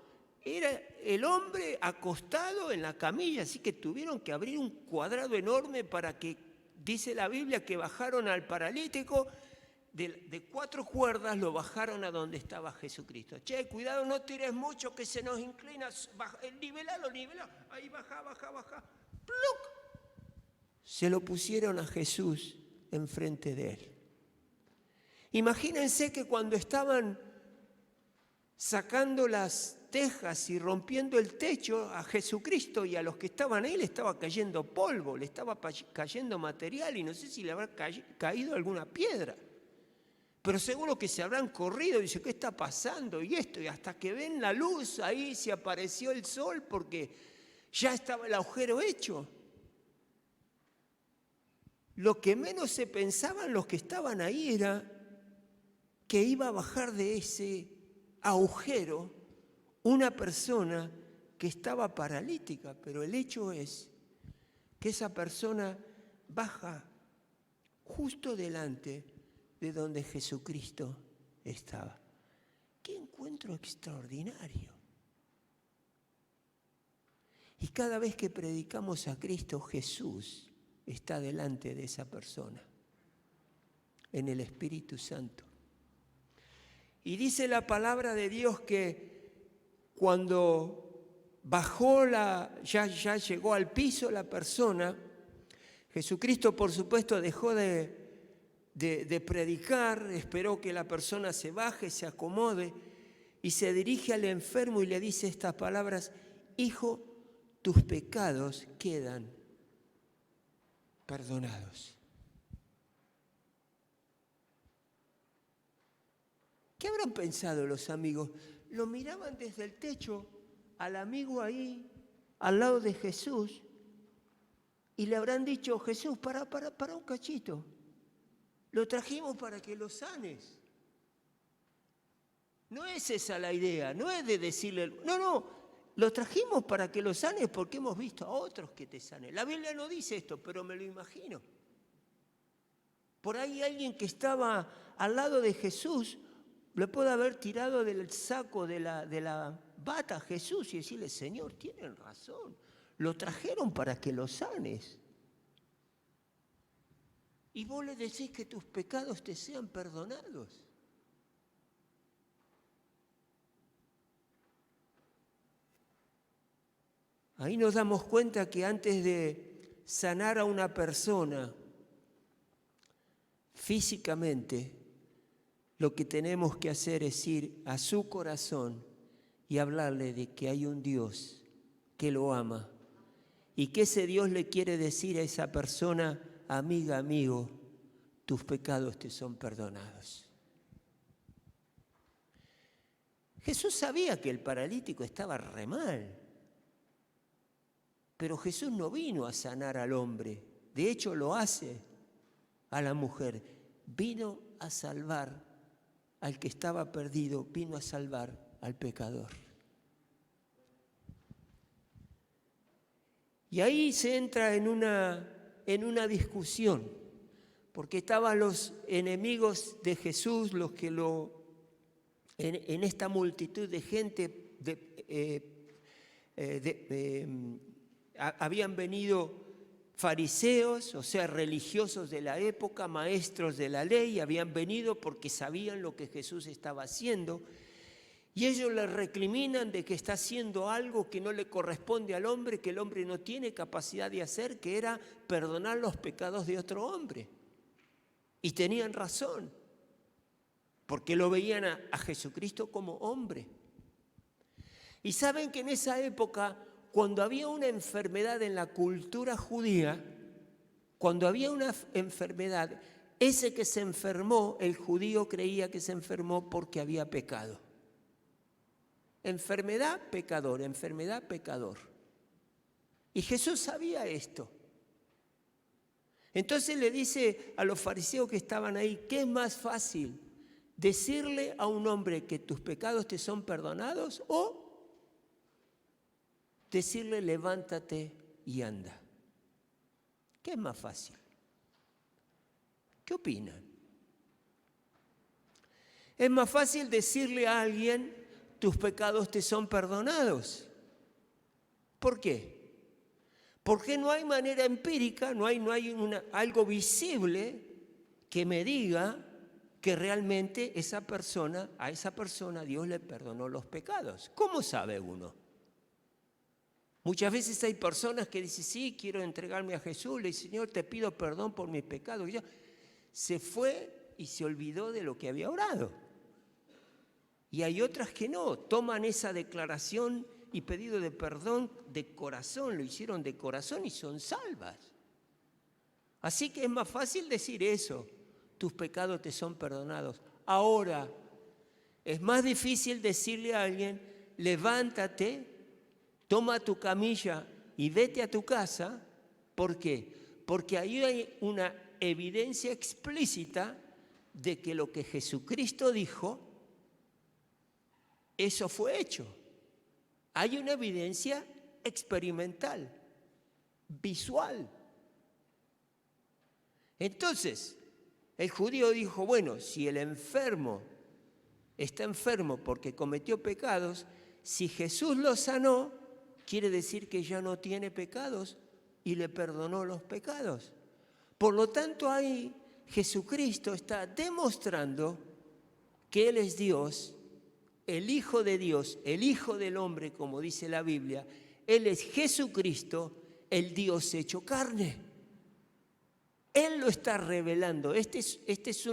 era el hombre acostado en la camilla, así que tuvieron que abrir un cuadrado enorme para que, dice la Biblia, que bajaron al paralítico, de 4 cuerdas lo bajaron a donde estaba Jesucristo. Che, cuidado, no tires mucho que se nos inclina, nivelalo, ahí baja. ¡Pluc! Se lo pusieron a Jesús enfrente de él. Imagínense que cuando estaban sacando las tejas y rompiendo el techo, a Jesucristo y a los que estaban ahí le estaba cayendo polvo, le estaba cayendo material y no sé si le habrá caído alguna piedra. Pero seguro que se habrán corrido y dice, ¿qué está pasando? Y esto, y hasta que ven la luz, ahí se apareció el sol porque ya estaba el agujero hecho. Lo que menos se pensaban los que estaban ahí era que iba a bajar de ese agujero una persona que estaba paralítica, pero el hecho es que esa persona baja justo delante de donde Jesucristo estaba. ¡Qué encuentro extraordinario! Y cada vez que predicamos a Cristo, Jesús está delante de esa persona, en el Espíritu Santo. Y dice la palabra de Dios que cuando bajó ya llegó al piso la persona, Jesucristo por supuesto dejó de predicar, esperó que la persona se baje, se acomode y se dirige al enfermo y le dice estas palabras: hijo, tus pecados quedan perdonados. ¿Qué habrán pensado los amigos? Lo miraban desde el techo al amigo ahí, al lado de Jesús, y le habrán dicho: Jesús, para un cachito. Lo trajimos para que lo sanes. No es esa la idea, no es de decirle, no, lo trajimos para que lo sanes porque hemos visto a otros que te sanen. La Biblia no dice esto, pero me lo imagino. Por ahí alguien que estaba al lado de Jesús le puede haber tirado del saco de la bata a Jesús y decirle: Señor, tienen razón, lo trajeron para que lo sanes. Y vos le decís que tus pecados te sean perdonados. Ahí nos damos cuenta que antes de sanar a una persona físicamente, lo que tenemos que hacer es ir a su corazón y hablarle de que hay un Dios que lo ama y que ese Dios le quiere decir a esa persona: amiga, amigo, tus pecados te son perdonados. Jesús sabía que el paralítico estaba re mal. Pero Jesús no vino a sanar al hombre, de hecho lo hace a la mujer. Vino a salvar al que estaba perdido, vino a salvar al pecador. Y ahí se entra en una discusión, porque estaban los enemigos de Jesús, los que en esta multitud de gente habían venido fariseos, o sea, religiosos de la época, maestros de la ley, habían venido porque sabían lo que Jesús estaba haciendo, y ellos le recriminan de que está haciendo algo que no le corresponde al hombre, que el hombre no tiene capacidad de hacer, que era perdonar los pecados de otro hombre. Y tenían razón, porque lo veían a Jesucristo como hombre. Y saben que en esa época, cuando había una enfermedad en la cultura judía, Cuando había una enfermedad, ese que se enfermó, el judío creía que se enfermó porque había pecado. Enfermedad, pecador, enfermedad, pecador. Y Jesús sabía esto. Entonces le dice a los fariseos que estaban ahí, ¿qué es más fácil? ¿Decirle a un hombre que tus pecados te son perdonados o decirle levántate y anda? ¿Qué es más fácil? ¿Qué opinan? ¿Es más fácil decirle a alguien tus pecados te son perdonados? ¿Por qué? Porque no hay manera empírica, no hay algo visible que me diga que realmente a esa persona Dios le perdonó los pecados. ¿Cómo sabe uno? Muchas veces hay personas que dicen, sí, quiero entregarme a Jesús, le dice, Señor, te pido perdón por mis pecados. Y se fue y se olvidó de lo que había orado. Y hay otras que no, toman esa declaración y pedido de perdón de corazón, lo hicieron de corazón y son salvas. Así que es más fácil decir eso, tus pecados te son perdonados. Ahora, es más difícil decirle a alguien, levántate, toma tu camilla y vete a tu casa. ¿Por qué? Porque ahí hay una evidencia explícita de que lo que Jesucristo dijo, eso fue hecho. Hay una evidencia experimental, visual. Entonces, el judío dijo, bueno, si el enfermo está enfermo porque cometió pecados, si Jesús lo sanó, quiere decir que ya no tiene pecados y le perdonó los pecados. Por lo tanto, ahí Jesucristo está demostrando que Él es Dios, el Hijo de Dios, el Hijo del hombre, como dice la Biblia. Él es Jesucristo, el Dios hecho carne. Él lo está revelando. Esta es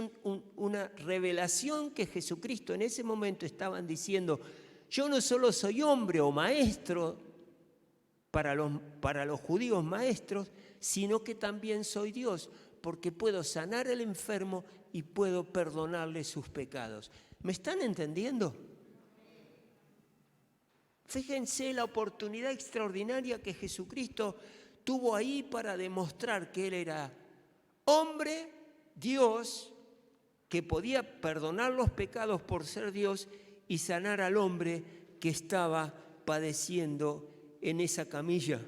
una revelación que Jesucristo en ese momento estaban diciendo, yo no solo soy hombre o maestro, para los judíos maestros, sino que también soy Dios, porque puedo sanar al enfermo y puedo perdonarle sus pecados. ¿Me están entendiendo? Fíjense la oportunidad extraordinaria que Jesucristo tuvo ahí para demostrar que Él era hombre, Dios, que podía perdonar los pecados por ser Dios y sanar al hombre que estaba padeciendo en esa camilla.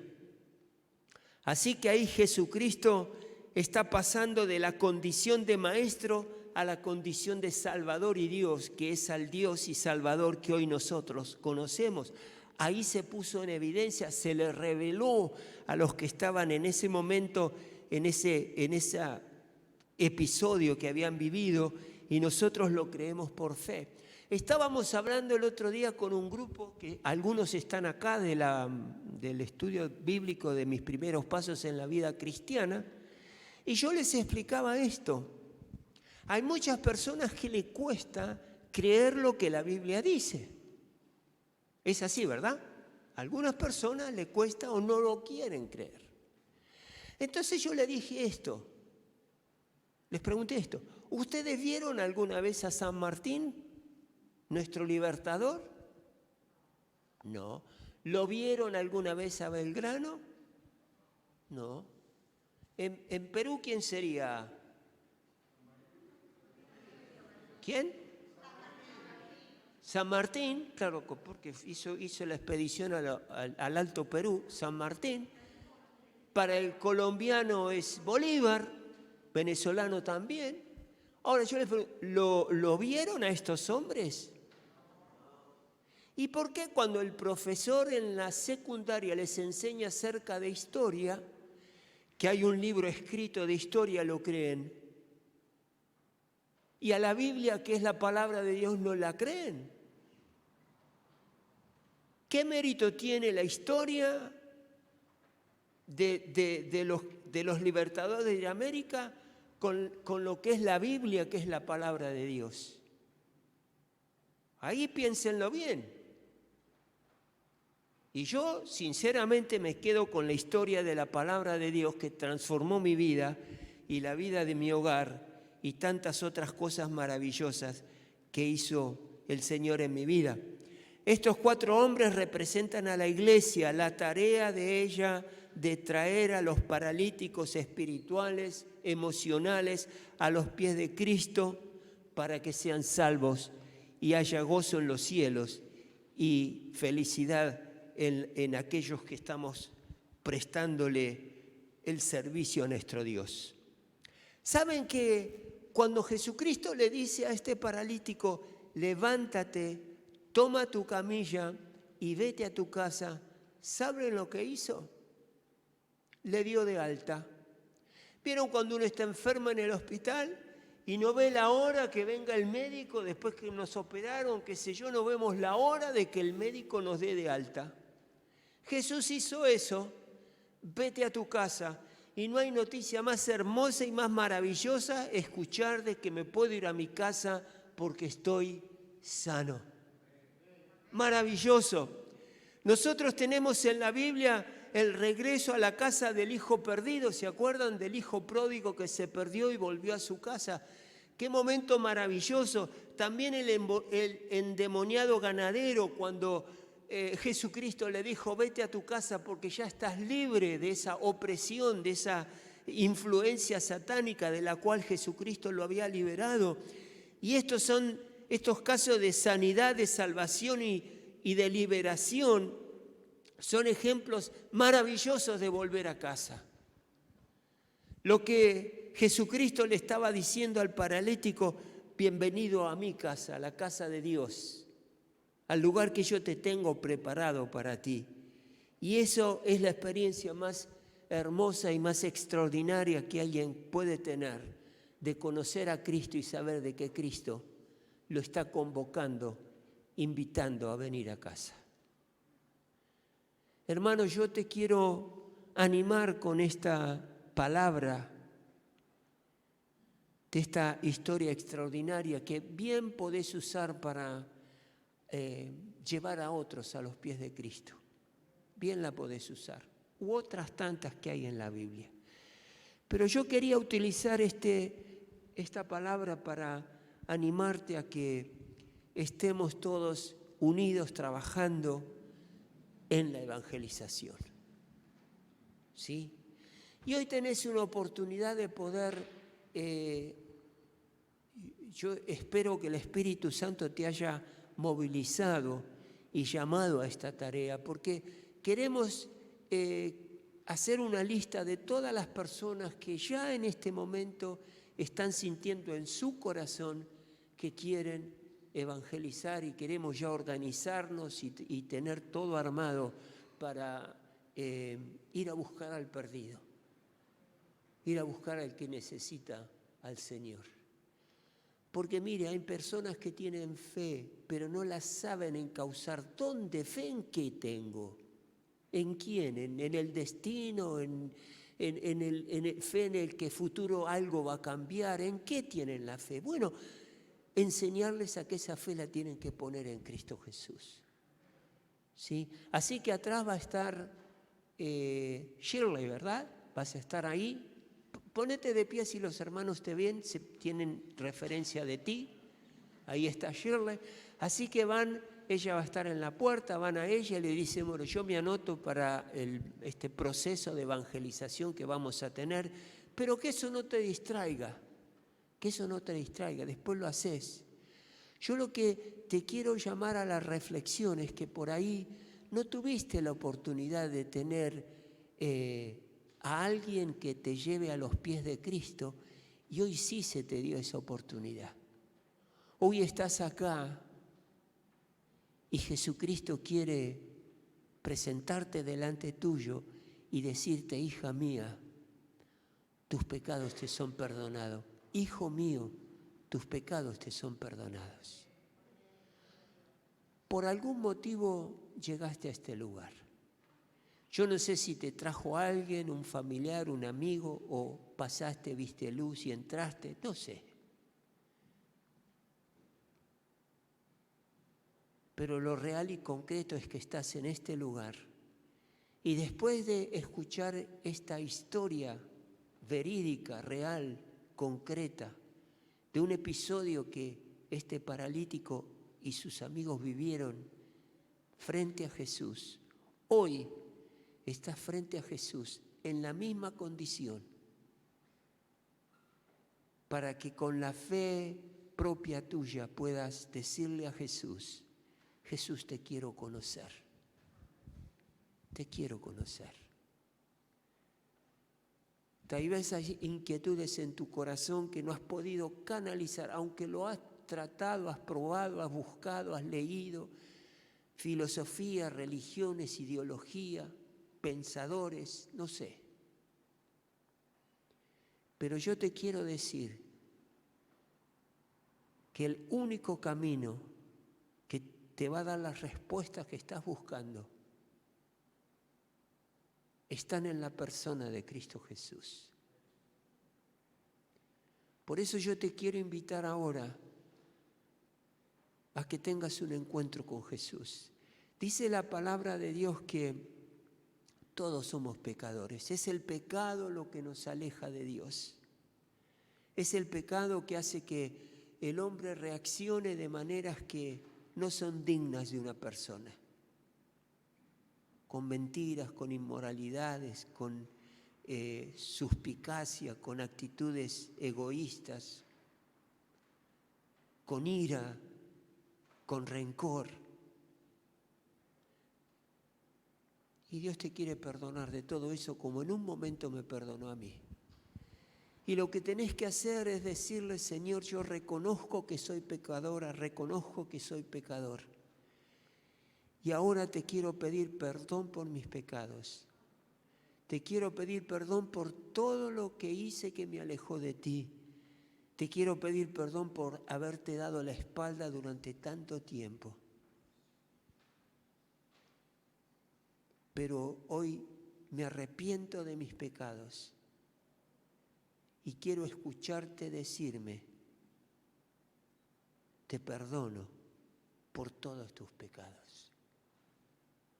Así que ahí Jesucristo está pasando de la condición de maestro a la condición de Salvador y Dios, que es al Dios y Salvador que hoy nosotros conocemos. Ahí se puso en evidencia, se le reveló a los que estaban en ese momento, en ese episodio que habían vivido, y nosotros lo creemos por fe. Estábamos hablando el otro día con un grupo, que algunos están acá del estudio bíblico de mis primeros pasos en la vida cristiana, y yo les explicaba esto. Hay muchas personas que les cuesta creer lo que la Biblia dice. Es así, ¿verdad? A algunas personas les cuesta o no lo quieren creer. Entonces yo le dije esto, les pregunté esto, ¿ustedes vieron alguna vez a San Martín, nuestro libertador? No. ¿Lo vieron alguna vez a Belgrano? No. En Perú, ¿quién sería? ¿Quién? San Martín, claro, porque hizo la expedición al Alto Perú, San Martín. Para el colombiano es Bolívar, venezolano también. Ahora yo les pregunto, ¿lo vieron a estos hombres? ¿Y por qué cuando el profesor en la secundaria les enseña acerca de historia, que hay un libro escrito de historia, lo creen? Y a la Biblia, que es la palabra de Dios, no la creen. ¿Qué mérito tiene la historia de los libertadores de América con lo que es la Biblia, que es la palabra de Dios? Ahí piénsenlo bien. Y yo sinceramente me quedo con la historia de la palabra de Dios que transformó mi vida y la vida de mi hogar y tantas otras cosas maravillosas que hizo el Señor en mi vida. Estos 4 hombres representan a la iglesia, la tarea de ella de traer a los paralíticos espirituales, emocionales, a los pies de Cristo para que sean salvos y haya gozo en los cielos y felicidad en aquellos que estamos prestándole el servicio a nuestro Dios. ¿Saben que cuando Jesucristo le dice a este paralítico, levántate, toma tu camilla y vete a tu casa, ¿saben lo que hizo? Le dio de alta. ¿Vieron cuando uno está enfermo en el hospital y no ve la hora que venga el médico después que nos operaron, qué sé yo, no vemos la hora de que el médico nos dé de alta? Jesús hizo eso, vete a tu casa. Y no hay noticia más hermosa y más maravillosa escuchar de que me puedo ir a mi casa porque estoy sano. Maravilloso. Nosotros tenemos en la Biblia el regreso a la casa del hijo perdido. ¿Se acuerdan del hijo pródigo que se perdió y volvió a su casa? Qué momento maravilloso. También el endemoniado ganadero, cuando Jesucristo le dijo, vete a tu casa porque ya estás libre de esa opresión, de esa influencia satánica de la cual Jesucristo lo había liberado. Y estos casos de sanidad, de salvación y de liberación son ejemplos maravillosos de volver a casa. Lo que Jesucristo le estaba diciendo al paralítico, bienvenido a mi casa, a la casa de Dios, al lugar que yo te tengo preparado para ti. Y eso es la experiencia más hermosa y más extraordinaria que alguien puede tener, de conocer a Cristo y saber de que Cristo lo está convocando, invitando a venir a casa. Hermano, yo te quiero animar con esta palabra, de esta historia extraordinaria que bien podés usar para llevar a otros a los pies de Cristo. Bien la podés usar. U otras tantas que hay en la Biblia. Pero yo quería utilizar esta palabra para animarte a que estemos todos unidos trabajando en la evangelización. ¿Sí? Y hoy tenés una oportunidad de poder, yo espero que el Espíritu Santo te haya movilizado y llamado a esta tarea, porque queremos hacer una lista de todas las personas que ya en este momento están sintiendo en su corazón que quieren evangelizar y queremos ya organizarnos y tener todo armado para ir a buscar al perdido, ir a buscar al que necesita al Señor. Porque mire, hay personas que tienen fe, pero no la saben encauzar. ¿Dónde? ¿Fe en qué tengo? ¿En quién? ¿En el destino? ¿En el fe en el que futuro algo va a cambiar? ¿En qué tienen la fe? Bueno, enseñarles a que esa fe la tienen que poner en Cristo Jesús. ¿Sí? Así que atrás va a estar Shirley, ¿verdad? Vas a estar ahí. Ponete de pie si los hermanos te ven, tienen referencia de ti. Ahí está Shirley. Así que ella va a estar en la puerta, van a ella y le dicen, bueno, yo me anoto para este proceso de evangelización que vamos a tener, pero que eso no te distraiga, después lo haces. Yo lo que te quiero llamar a la reflexión es que por ahí no tuviste la oportunidad de tener a alguien que te lleve a los pies de Cristo y hoy sí se te dio esa oportunidad. Hoy estás acá y Jesucristo quiere presentarte delante tuyo y decirte, hija mía, tus pecados te son perdonados. Hijo mío, tus pecados te son perdonados. Por algún motivo llegaste a este lugar. Yo no sé si te trajo alguien, un familiar, un amigo, o pasaste, viste luz y entraste, no sé. Pero lo real y concreto es que estás en este lugar Y después de escuchar esta historia verídica, real, concreta, de un episodio que este paralítico y sus amigos vivieron frente a Jesús, hoy estás frente a Jesús en la misma condición, para que con la fe propia tuya puedas decirle a Jesús: Jesús, te quiero conocer, te quiero conocer. Tal vez hay inquietudes en tu corazón que no has podido canalizar, aunque lo has tratado, has probado, has buscado, has leído, filosofía, religiones, ideología, pensadores, no sé. Pero yo te quiero decir que el único camino que te va a dar las respuestas que estás buscando están en la persona de Cristo Jesús. Por eso yo te quiero invitar ahora a que tengas un encuentro con Jesús. Dice la palabra de Dios que todos somos pecadores. Es el pecado lo que nos aleja de Dios. Es el pecado que hace que el hombre reaccione de maneras que no son dignas de una persona. Con mentiras, con inmoralidades, con suspicacia, con actitudes egoístas, con ira, con rencor. Y Dios te quiere perdonar de todo eso como en un momento me perdonó a mí. Y lo que tenés que hacer es decirle: Señor, yo reconozco que soy pecadora, reconozco que soy pecador. Y ahora te quiero pedir perdón por mis pecados. Te quiero pedir perdón por todo lo que hice que me alejó de ti. Te quiero pedir perdón por haberte dado la espalda durante tanto tiempo. Pero hoy me arrepiento de mis pecados y quiero escucharte decirme: te perdono por todos tus pecados.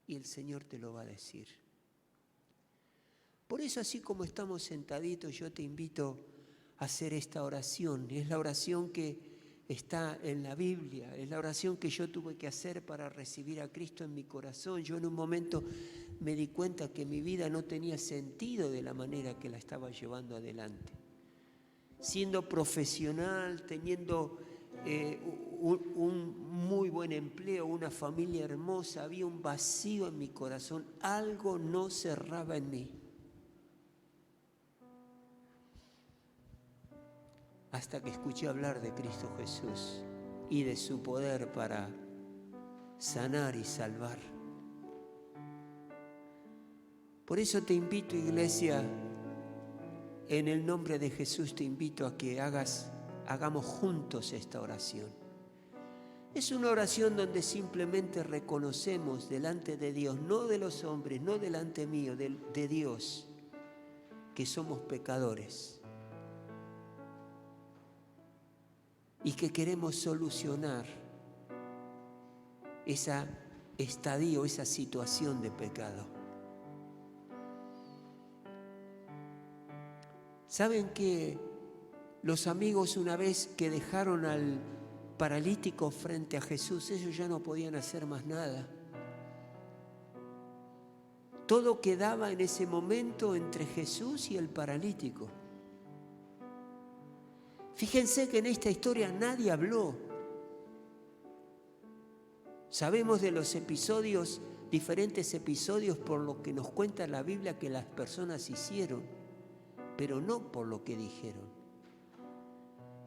Y el Señor te lo va a decir. Por eso, así como estamos sentaditos, yo te invito a hacer esta oración. Es la oración que está en la Biblia, es la oración que yo tuve que hacer para recibir a Cristo en mi corazón. Yo en un momento me di cuenta que mi vida no tenía sentido de la manera que la estaba llevando adelante. Siendo profesional, teniendo un muy buen empleo, una familia hermosa, había un vacío en mi corazón, algo no cerraba en mí. Hasta que escuché hablar de Cristo Jesús y de su poder para sanar y salvar. Por eso te invito, iglesia, en el nombre de Jesús te invito a que hagamos juntos esta oración. Es una oración donde simplemente reconocemos delante de Dios, no de los hombres, no delante mío, de Dios, que somos pecadores y que queremos solucionar esa estadio, esa situación de pecado. ¿Saben que los amigos, una vez que dejaron al paralítico frente a Jesús, ellos ya no podían hacer más nada? Todo quedaba en ese momento entre Jesús y el paralítico. Fíjense que en esta historia nadie habló. Sabemos de los episodios, diferentes episodios por lo que nos cuenta la Biblia que las personas hicieron, pero no por lo que dijeron.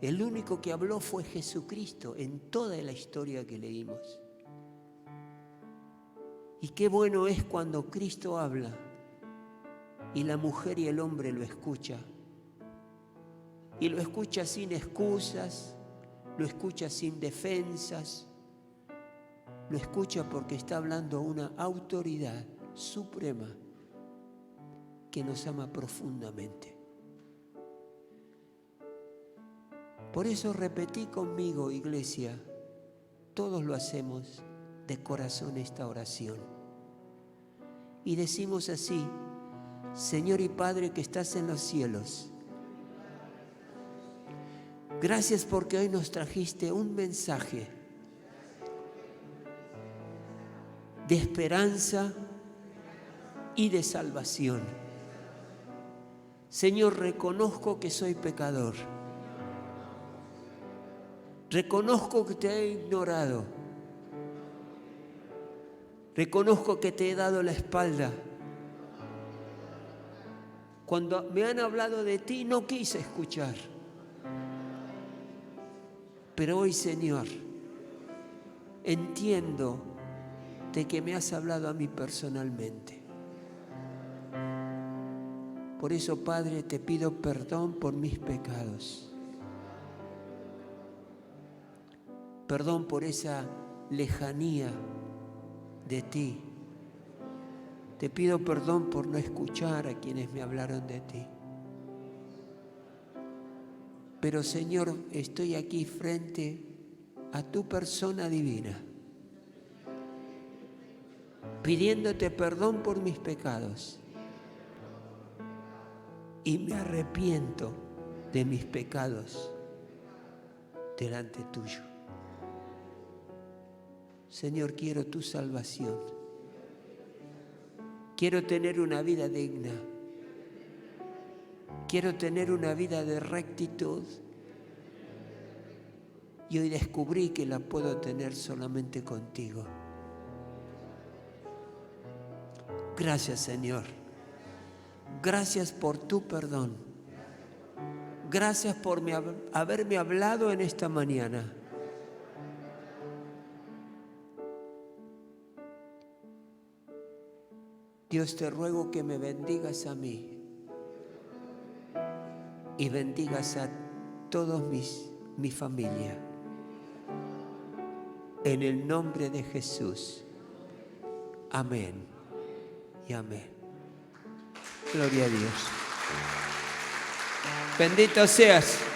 El único que habló fue Jesucristo en toda la historia que leímos. Y qué bueno es cuando Cristo habla y la mujer y el hombre lo escuchan. Y lo escucha sin excusas, lo escucha sin defensas, lo escucha porque está hablando una autoridad suprema que nos ama profundamente. Por eso repetí conmigo, iglesia, todos lo hacemos de corazón esta oración. y decimos así: Señor y Padre que estás en los cielos, gracias porque hoy nos trajiste un mensaje de esperanza y de salvación. Señor, reconozco que soy pecador. Reconozco que te he ignorado. Reconozco que te he dado la espalda. Cuando me han hablado de ti, no quise escuchar. Pero hoy, Señor, entiendo de que me has hablado a mí personalmente. Por eso, Padre, te pido perdón por mis pecados. Perdón por esa lejanía de ti. Te pido perdón por no escuchar a quienes me hablaron de ti. Pero, Señor, estoy aquí frente a tu persona divina, pidiéndote perdón por mis pecados. Y me arrepiento de mis pecados delante tuyo. Señor, quiero tu salvación. Quiero tener una vida digna. Quiero tener una vida de rectitud. Y hoy descubrí que la puedo tener solamente contigo. Gracias, Señor. Gracias por tu perdón. Gracias por haberme hablado en esta mañana. Dios, te ruego que me bendigas a mí y bendigas a todos mi familia. En el nombre de Jesús. Amén y amén. Gloria a Dios. Bendito seas.